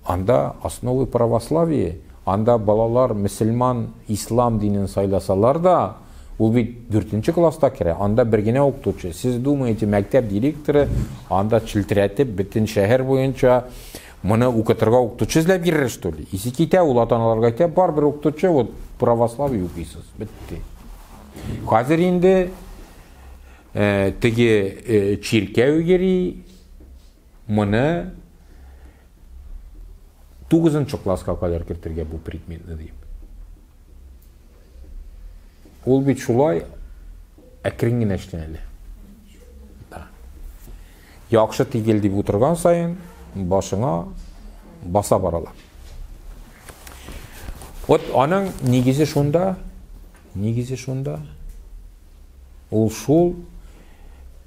анда основы православие, анда балалар мөселман, ислам динен сайласалар да, ул бит 4-нче класста керә, анда бер генә укытучы. Сез думаете, мәктәп директоры анда чилтирәтеп бөтен шәһәр буенча моны укытырга укытучы эзләп бирер, что ли? Исе китә, ул ата-аналарга әйтә, бар бер укытучы, вот православие укыйсыз, бетте. Хәзер инде теге чиркәү йөри, моны 9-нчы класска кадәр кертергә бу предметны дип. Ул бит шулай әкрен генә эшләнә. Яхшы тигел дип утырган сайын башыңа баса баралар. Вот аның нигезе шунда, ул шул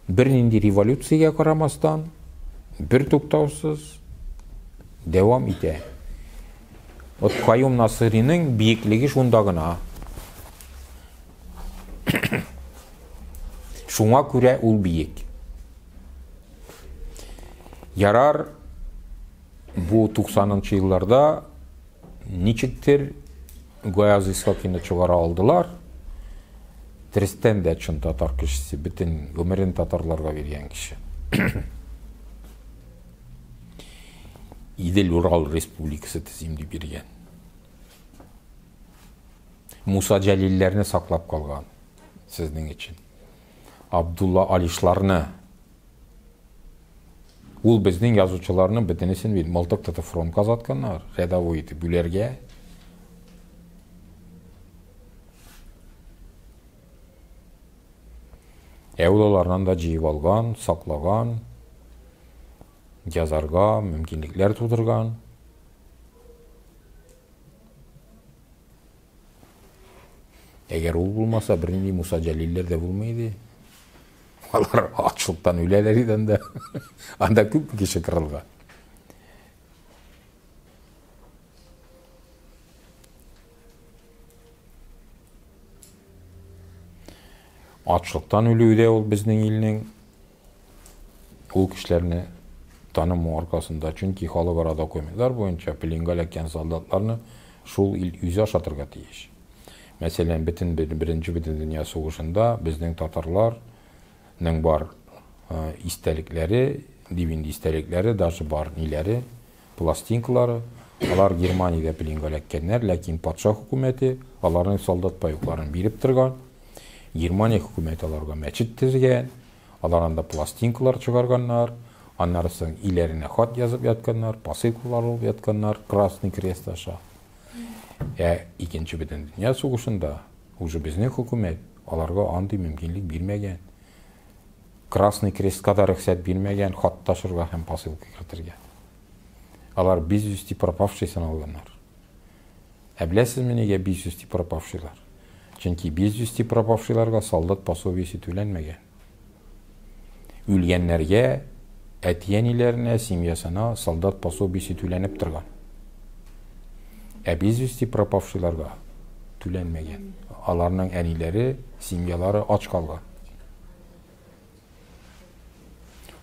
бер нинди революциягә карамастан, бер туктаусыз дәвам итә. Вот Каюм Насыриның биеклеге шунда гына. Шуңа күрә ул биек. Ярар бу 90-нчы елларда ничектер Гаяз Исхакины чыгара алдылар. Тристен дә чын татар кешесе, бөтен гомерен татарларга биргән кеше. Идел Урал Республикасы төзим дип биргән. Муса Җәлилләрне саклап калган сезнең өчен. Абдулла Алишларны. Ул безнең язучыларның бөтенесен бит Мылтык тотып фронтка затканнар, рядовой итеп бүләргә. Улардан да җыеп алган, саклаган, язарга мөмкинлекләр тудырган. Әгәр ул булмаса, бернинди Муса Җәлилләр дә булмайды. Алар ачлыктан үләләр иде анда. Анда күп кеше кырылган. Ачлыктан үлүдә ул безнең илнең ул кешеләрне таныму аркасында, чөнки халыкара документлар буенча пленга эләккән солдатларны шул ил үзе ашатырга тиеш. Мәсәлән, беренче бөтен дөнья сугышында безнең татарларның бар истәлекләре dibinde istelikleri, даже бар нелері, пластинкалары. Алар Германияда пленге элеккеннәр, ләкин патша хөкүмәте аларның солдат паекларын биреп торган. Германия хөкүмәте аларга мәчет төзегән, аларында пластинкалар чыгарганнар, аннары соң иләренә хат язып ятканнар, посылкалар алып ятканнар, Красный Крест аша. Икенче бөтен дөнья сугышында уже безнең хөкүмәт аларга андый мөмкинлек бирмәгән. Красный Крестка да рөхсәт бирмәгән хат ташырга һәм посылка кертергә. Алар без вести пропавший саналганнар. Беләсезме нигә без вести пропавшыйлар? Чөнки без вести пропавшыйларга солдат пособиесе түләнмәгән. Үлгәннәргә, әтиәниләренә, семьясына солдат пособиесе түләнеп торган. Без вести пропавшыйларга түләнмәгән. Аларның әниләре, семьялары ач калган.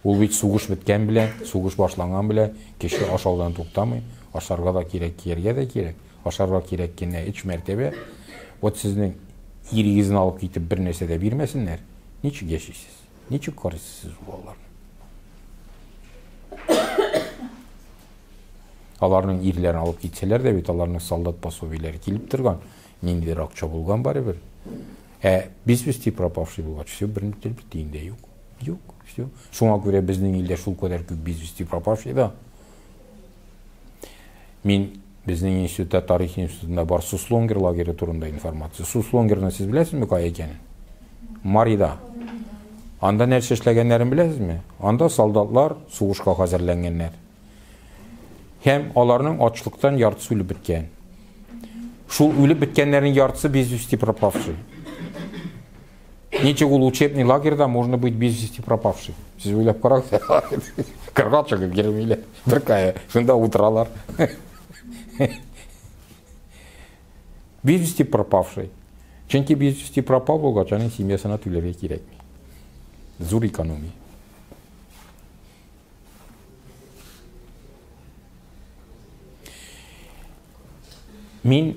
Ул бит сугыш беткән белән, сугыш башланган белән, кеше ашаудан туктамый, ашарга да кирәк, кияргә дә кирәк. Ашарга кирәк кенә 3 мәртәбә. Вот сезнең ирегезне алып китеп бер нәрсә дә бирмәсеннәр. Ничек яшисез? Ничек карыйсыз булаларны? Аларның ирләрен алып китсәләр дә бит аларның солдат пособиеләре килеп торган. Ниндидер акча булган барыбер. Без вести пропавший булгач, все бер тиен дә юк. Юк. Шуңа күрә безнең илдә шул кадәр күп без вести пропавший да. Мин безнең институтта, тарих институтында бар Суслонгер лагере турында информация. Суслонгерны сез беләсезме кая икәнен? Марида. Анда нәрсә эшләгәннәрен беләсезме? Анда солдатлар сугышка хәзерләнгәннәр. Һәм аларның ачлыктан яртысы үлеп беткән. Шул үлеп беткәннәрнең яртысы без вести пропавший. Ничек ул учебный лагерьда можно быть без вести пропавший? Сез уйлап карагыз. Кырга чыгып кирмиләр. Бер кая, шунда утыралар. Без вести пропавший. Чөнки без вести пропал булгач, аның семьясына түләргә кирәкми. Зур экономия. Мин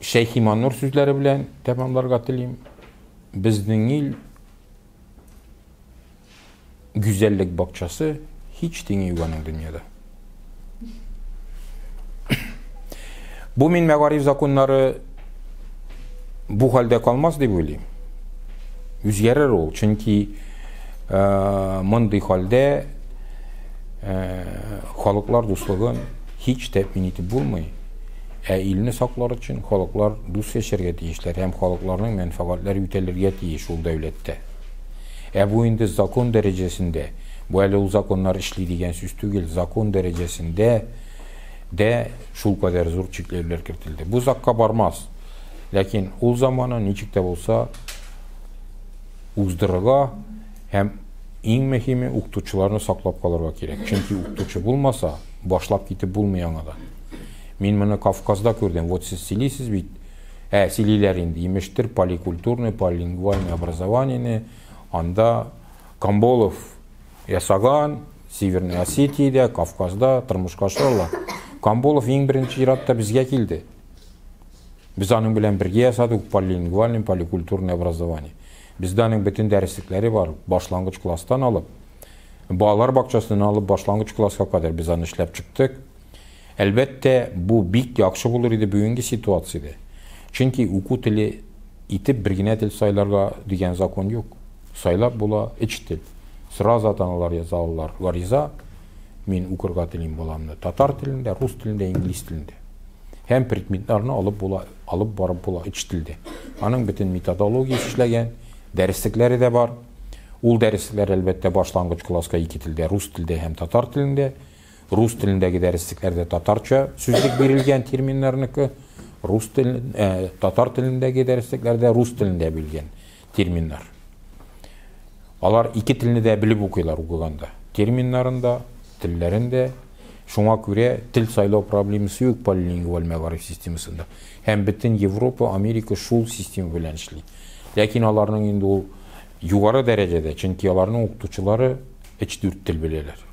Шәйх Иманнур сүзләре белән тәмамларга телим. Безнең ил güzellik бакчасы hiç тиңе юк аның дөньяда. Бу мин мәгариф законнары бу хәлдә калмас дип уйлыйм. Үзгәрер ул, чөнки мондый хәлдә халыклар дуслыгын hiç тәэмин итеп булмый. Илне саклар өчен халыклар дус яшәргә тиешләр һәм халыкларның мәнфәгатьләре үтәлергә тиеш ул дәүләттә. Бу инде закон дәрәҗәсендә, бу әле ул законнар эшли дигән сүз түгел, закон дәрәҗәсендә дә шул кадәр зур чикләүләр кертелде. Бу закка бармас. Ләкин ул заманы ничек тә булса уздырырга һәм иң мөһиме укытучыларны саклап калырга кирәк. Чөнки укытучы булмаса, башлап китеп булмый аңадан. Мин моны Кавказда күрдем. Вот сез сөйлисез бит. Сөйлиләр инде. Имештер поликультурный, полилингвальный образованиене. Анда Камболов ясаган, Северной Осетиядә, Кавказда тормышка ашыралар. Камболов иң беренче иратта безгә килде. Без аның белән бергә ясадык полилингвальный, поликультурный образование. Бездә аның бөтен дәреслекләре бар. Башлангыч класстан алып, балалар бакчасыннан алып башлангыч класска кадәр без аны эшләп чыктык. Әлбәттә, бу бик яхшы булыр иде бүгенге ситуациядә. Чөнки уку теле итеп бер генә тел сайларга дигән закон юк. Сайлап була 3 тел. Сразу атаналар яза алалар. Гариза, мин укырга телим буламны татар телендә, рус телендә, инглиз телендә. Һәм предметларны алып барып була 3 телдә. Аның бөтен методологиясе эшләгән, дәреслекләре дә бар. Ул дәресләр әлбәттә башлангыч класска 2 телдә, рус телендә һәм татар телендә. Рус телендәге дәреслекләрдә татарча сүзлек бирелгән терминнарныкы, татар телендәге дәреслекләрдә рус телендә бирелгән терминнар. Алар 2 телне дә белеп укыйлар укыганда. Терминнарында, телләрендә. Шуңа күрә тел сайлау проблемасы юк полилингваль мәгариф системасында. Һәм бөтен Европа, Америка шул система белән эшли. Ләкин аларның инде ул югары дәрәҗәдә, чөнки аларның укытучылары 3-4 тел беләләр.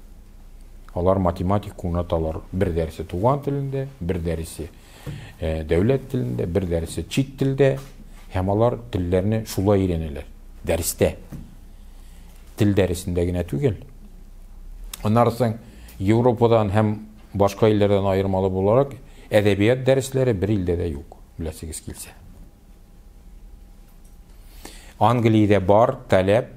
Алар математик куңнаталар. Бер дәресе туган телендә, бер дәресе дәүләт телендә, бер дәресе чит телдә. Һәм алар телләрне шулай өйрәнәләр. Дәрестә. Тел дәресендә генә түгел. Анарсың Европадан һәм башка илләрдән айырмалы буларак әдәбият дәресләре бер илдә дә юк, беләсегез килсә. Англиядә бар таләп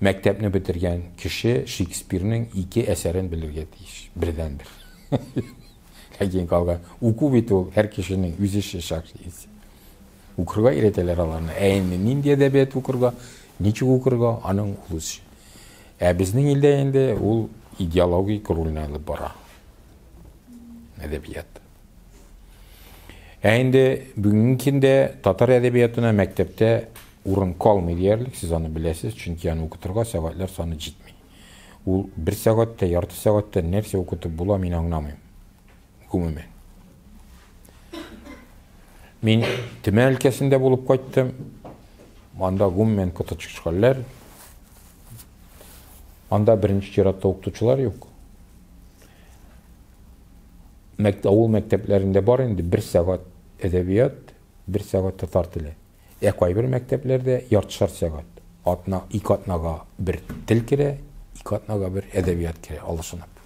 мәктәпне бетергән кеше Шекспирның 2 әсәрен белергә тиеш, бердән-бер. Ләкин калган уку бит ул һәр кешенең үз эше шәхси. Укырга өйрәтәләр аларны. Инде нинди әдәбият укырга, ничек укырга, аның улысы. Безнең илдә инде ул идеологик рольне алып бара. Әдәбият. Инде бүгенге көндә татар әдәбиятына мәктәптә урын калмый диярлек, сез аны беләсез, чөнки аны укытырга сәгатьләр саны җитми. Ул 1 сәгатьтә, ярты сәгатьтә нәрсә укытып була, мин аңламыйм. Гомумән. Мин Төмән өлкәсендә булып кайттым. Анда гомумән коточкычлар. Анда беренче чиратта укытучылар юк. Авыл мәктәпләрендә бар инде 1 сәгать әдәбият, 1 сәгать татар теле. Кайбер мәктәпләрдә яртышар сәгать. 2 атнага 1 тел керә, 2 атнага 1 әдәбият керә, алышынып.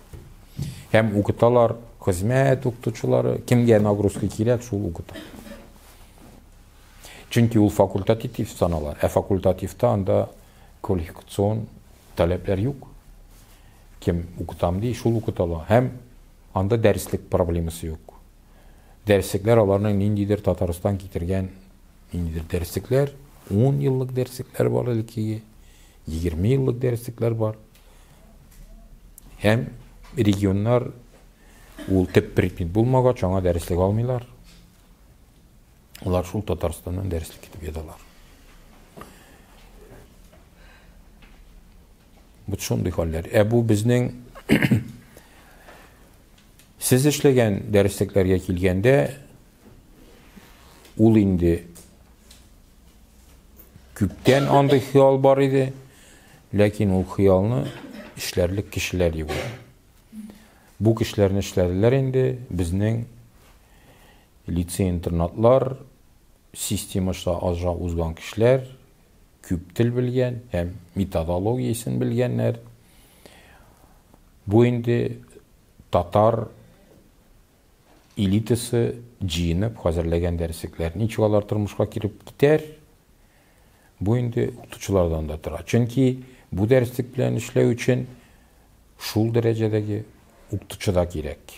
Һәм укыталар, хезмәт укытучылары, кемгә нагрузка кирәк, шул укыта. Чөнки ул факультатив санала. Факультативта анда квалификацион таләпләр юк. Кем укытам ди, шул укытала. Һәм анда дәреслек проблемасы юк. Дәреслекләр аларның ниндидер Татарстан китергән ниндидер дәреслекләр, 10 еллык дәреслекләр бар илкеге, 20 еллык дәреслекләр бар. Һәм регионнар ул төп предмет булмагач аңа дәреслек алмыйлар. Улар шул Татарстаннан дәреслек итеп ядалар. Бу шундый хәлләр. Бу безнең сез эшләгән дәреслекләргә килгәндә ул инде күптән андый хыял бар иде, ләкин ул хыялны эшләрлек кешеләр юк. Бу кешеләрне эшләделәр инде безнең лицей-интернатлар, системаша аза узган кешеләр, күп тел белгән һәм методологиясын белгәннәр. Бу инде татар элитасы җыенып хәзерләгән дәреслекләр. Ничек алар тормышка киреп китәр? Бу инде укытучылардан да тора. Чөнки бу дәреслек белән эшләү өчен шул дәрәҗәдәге укытучы да кирәк.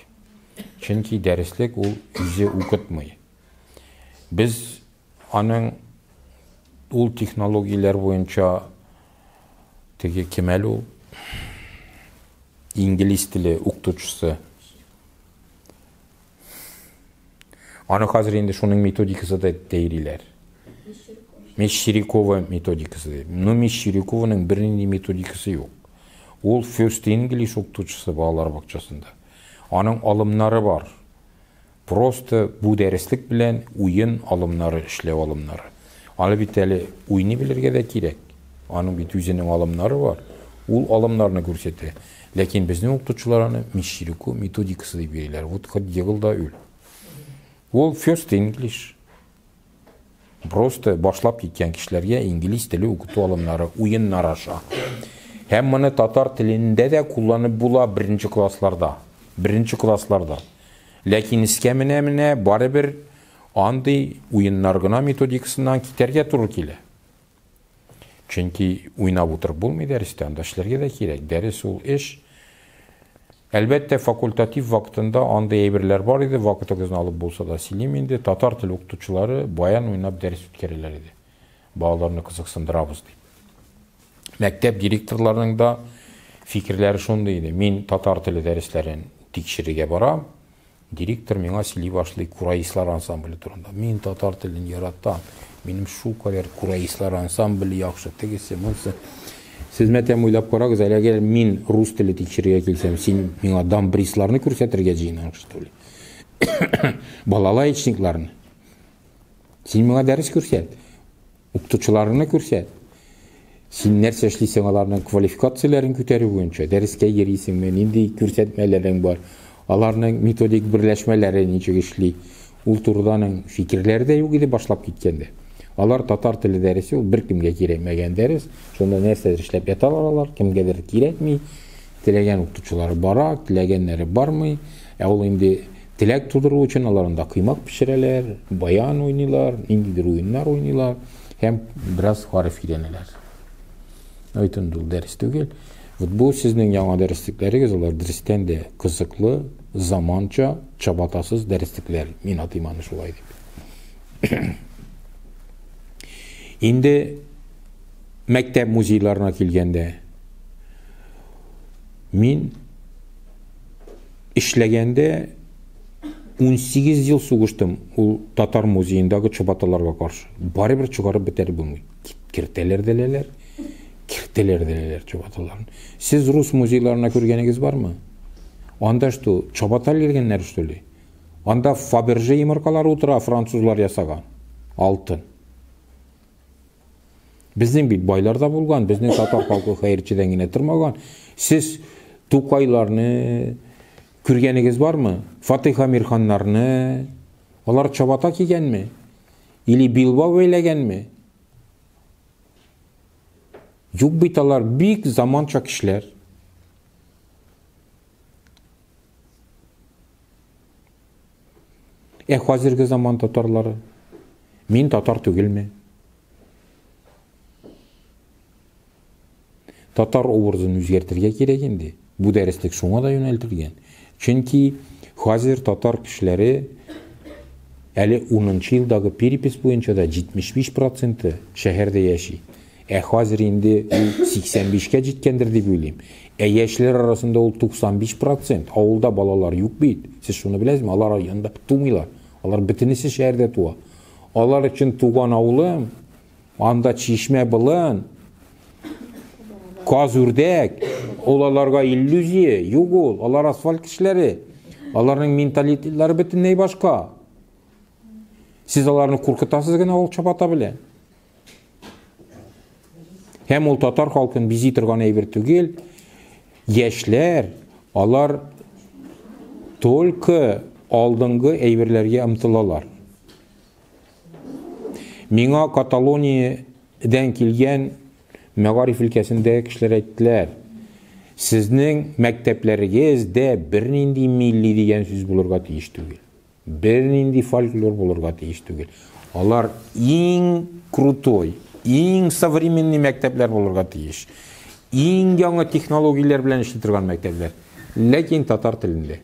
Чөнки дәреслек ул үзе укытмый. Без аның ул технологияләр буенча теге кемәл ул инглиз теле укытучысы. Аны хәзер инде шуның методикасы да тәйриләр. Мещерякова методикасы. Но Мещерякованың бернинди методикасы юк. Ул First English укытучысы балалар бакчасында. Аның алымнары бар. Просто бу дәреслек белән уен алымнары, эшләү алымнары. Аны бит әле уйны белергә дә кирәк. Аның бит үзенең алымнары бар. Ул алымнарны күрсәтә. Ләкин безнең укытучылар аны Мещерякова методикасы дип бирәләр. Вот хоть егылда үл. Ул First English. Просто башлап киткән кешеләргә инглиз теле укыту алымнары, уеннар аша. Һәм моны татар телендә дә кулланып була беренче классларда. Ләкин искә менә барыбер андый уеннар гына методикасыннан китәргә туры килә. Чөнки уйнап утырып булмый дәрестә, анда эшләргә дә кирәк. Дәрес ул эш. Әлбәттә факультатив вакытында андый әйберләр бар иде, вакытыгызны алып булса да сөйлим инде. Татар теле укытучылары баян уйнап дәрес үткәрәләр иде. Балаларны кызыксындырабыз дип. Мәктәп директорларының да фикерләре шундый иде. Мин татар теле дәресләрен тикшерергә барам. Директор миңа сөйли башлый кураислар ансамбле турында. Мин татар телен яратам. Минем шул кадәр кураислар ансамбле яхшы. Тегесе монсы. Сез мәтәм уйлап карагыз, әгәр мин рус теле тикшерергә килсәм, син миңа дамбрисларны күрсәтергә җыенам шул. Балалайчникларны. Син миңа дәрес күрсәт. Укытучыларны күрсәт. Син нәрсә эшлисең аларның квалификацияләрен күтәрү буенча, дәрескә йөрисеңме, нинди күрсәтмәләрең бар, аларның методик берләшмәләре ничек эшли, ул турыданың фикерләре дә юк иде башлап киткәндә. Алар татар теле дәресе ул беркемгә кирәкмәгән дәрес, шунда нәрсә эшләп яталар алар, кемгәдер кирәкми, Телеген укытучылары бара, телегеннәре бармый. Ул инде теләк тудыру өчен аларында кыймак пешерәләр, баян уйныйлар, ниндидер уеннар уйныйлар һәм бераз хариф өйрәнәләр. Әйтен ул дәрес түгел. Вот бу сезнең яңа дәреслекләрегез, алар дөрестән дә кызыклы, заманча, чабатасыз дәреслекләр. Мин атыйм аны шулай дип. Инде мәктәп музейларына килгәндә мин эшләгәндә 18 ел сугыштым ул татар музеендагы чабаталарга каршы. Барыбер чыгарып бетәр булмый. Киртәләр деләләр чабаталарын. Сез рус музейларына күргәнегез бармы? Анда что, чабата кергәннәр что ли? Анда Фаберже йомыркалары утыра, французлар ясаган. Алтын. Безнең бит байларда булган, безнең татар халкы хәерчедән генә тормаган. Сез Тукайларны күргәнегез бармы? Фатих Амирханнарны, алар чабата кигәнме? Или Билбау әйләгәнме? Юк бит, алар бик заманча кешеләр. Хәзерге заман татарлары. Мин татар түгелме? Татар образын үзгәртергә кирәк инде. Бу дәреслек шуңа да юнәлтелгән. Чөнки хәзер татар кешеләре әле 10нчы елдагы перепис буенча да 75% шәһәрдә яши. Хәзер инде 85-кә җиткәндер дип уйлыйм. Яшьләр арасында ул 95%. Авылда балалар юк бит. Сез шуны беләсезме? Алар янда тумыйлар. Алар бөтенесе шәһәрдә туа. Алар өчен туган авылым, анда чишмә булын, каз үрдәк, аларга иллюзия, юк ул. Алар асфальт кешеләре. Аларның менталитетлары бөтенләй башка. Сез аларны куркытасыз гына ул чабата белән. Һәм ул татар халкын бизи торган әйбер түгел. Яшьләр, алар только алдынгы әйберләргә омтылалар. Миңа Каталониядән килгән мәгариф өлкәсендәге кешеләр әйттеләр. Сезнең мәктәпләрегездә бернинди милли дигән сүз булырга тиеш түгел. Бернинди фольклор булырга тиеш түгел. Алар иң крутой, иң современный мәктәпләр булырга тиеш. Иң яңа технологияләр белән эшли торган мәктәпләр. Ләкин татар телендә.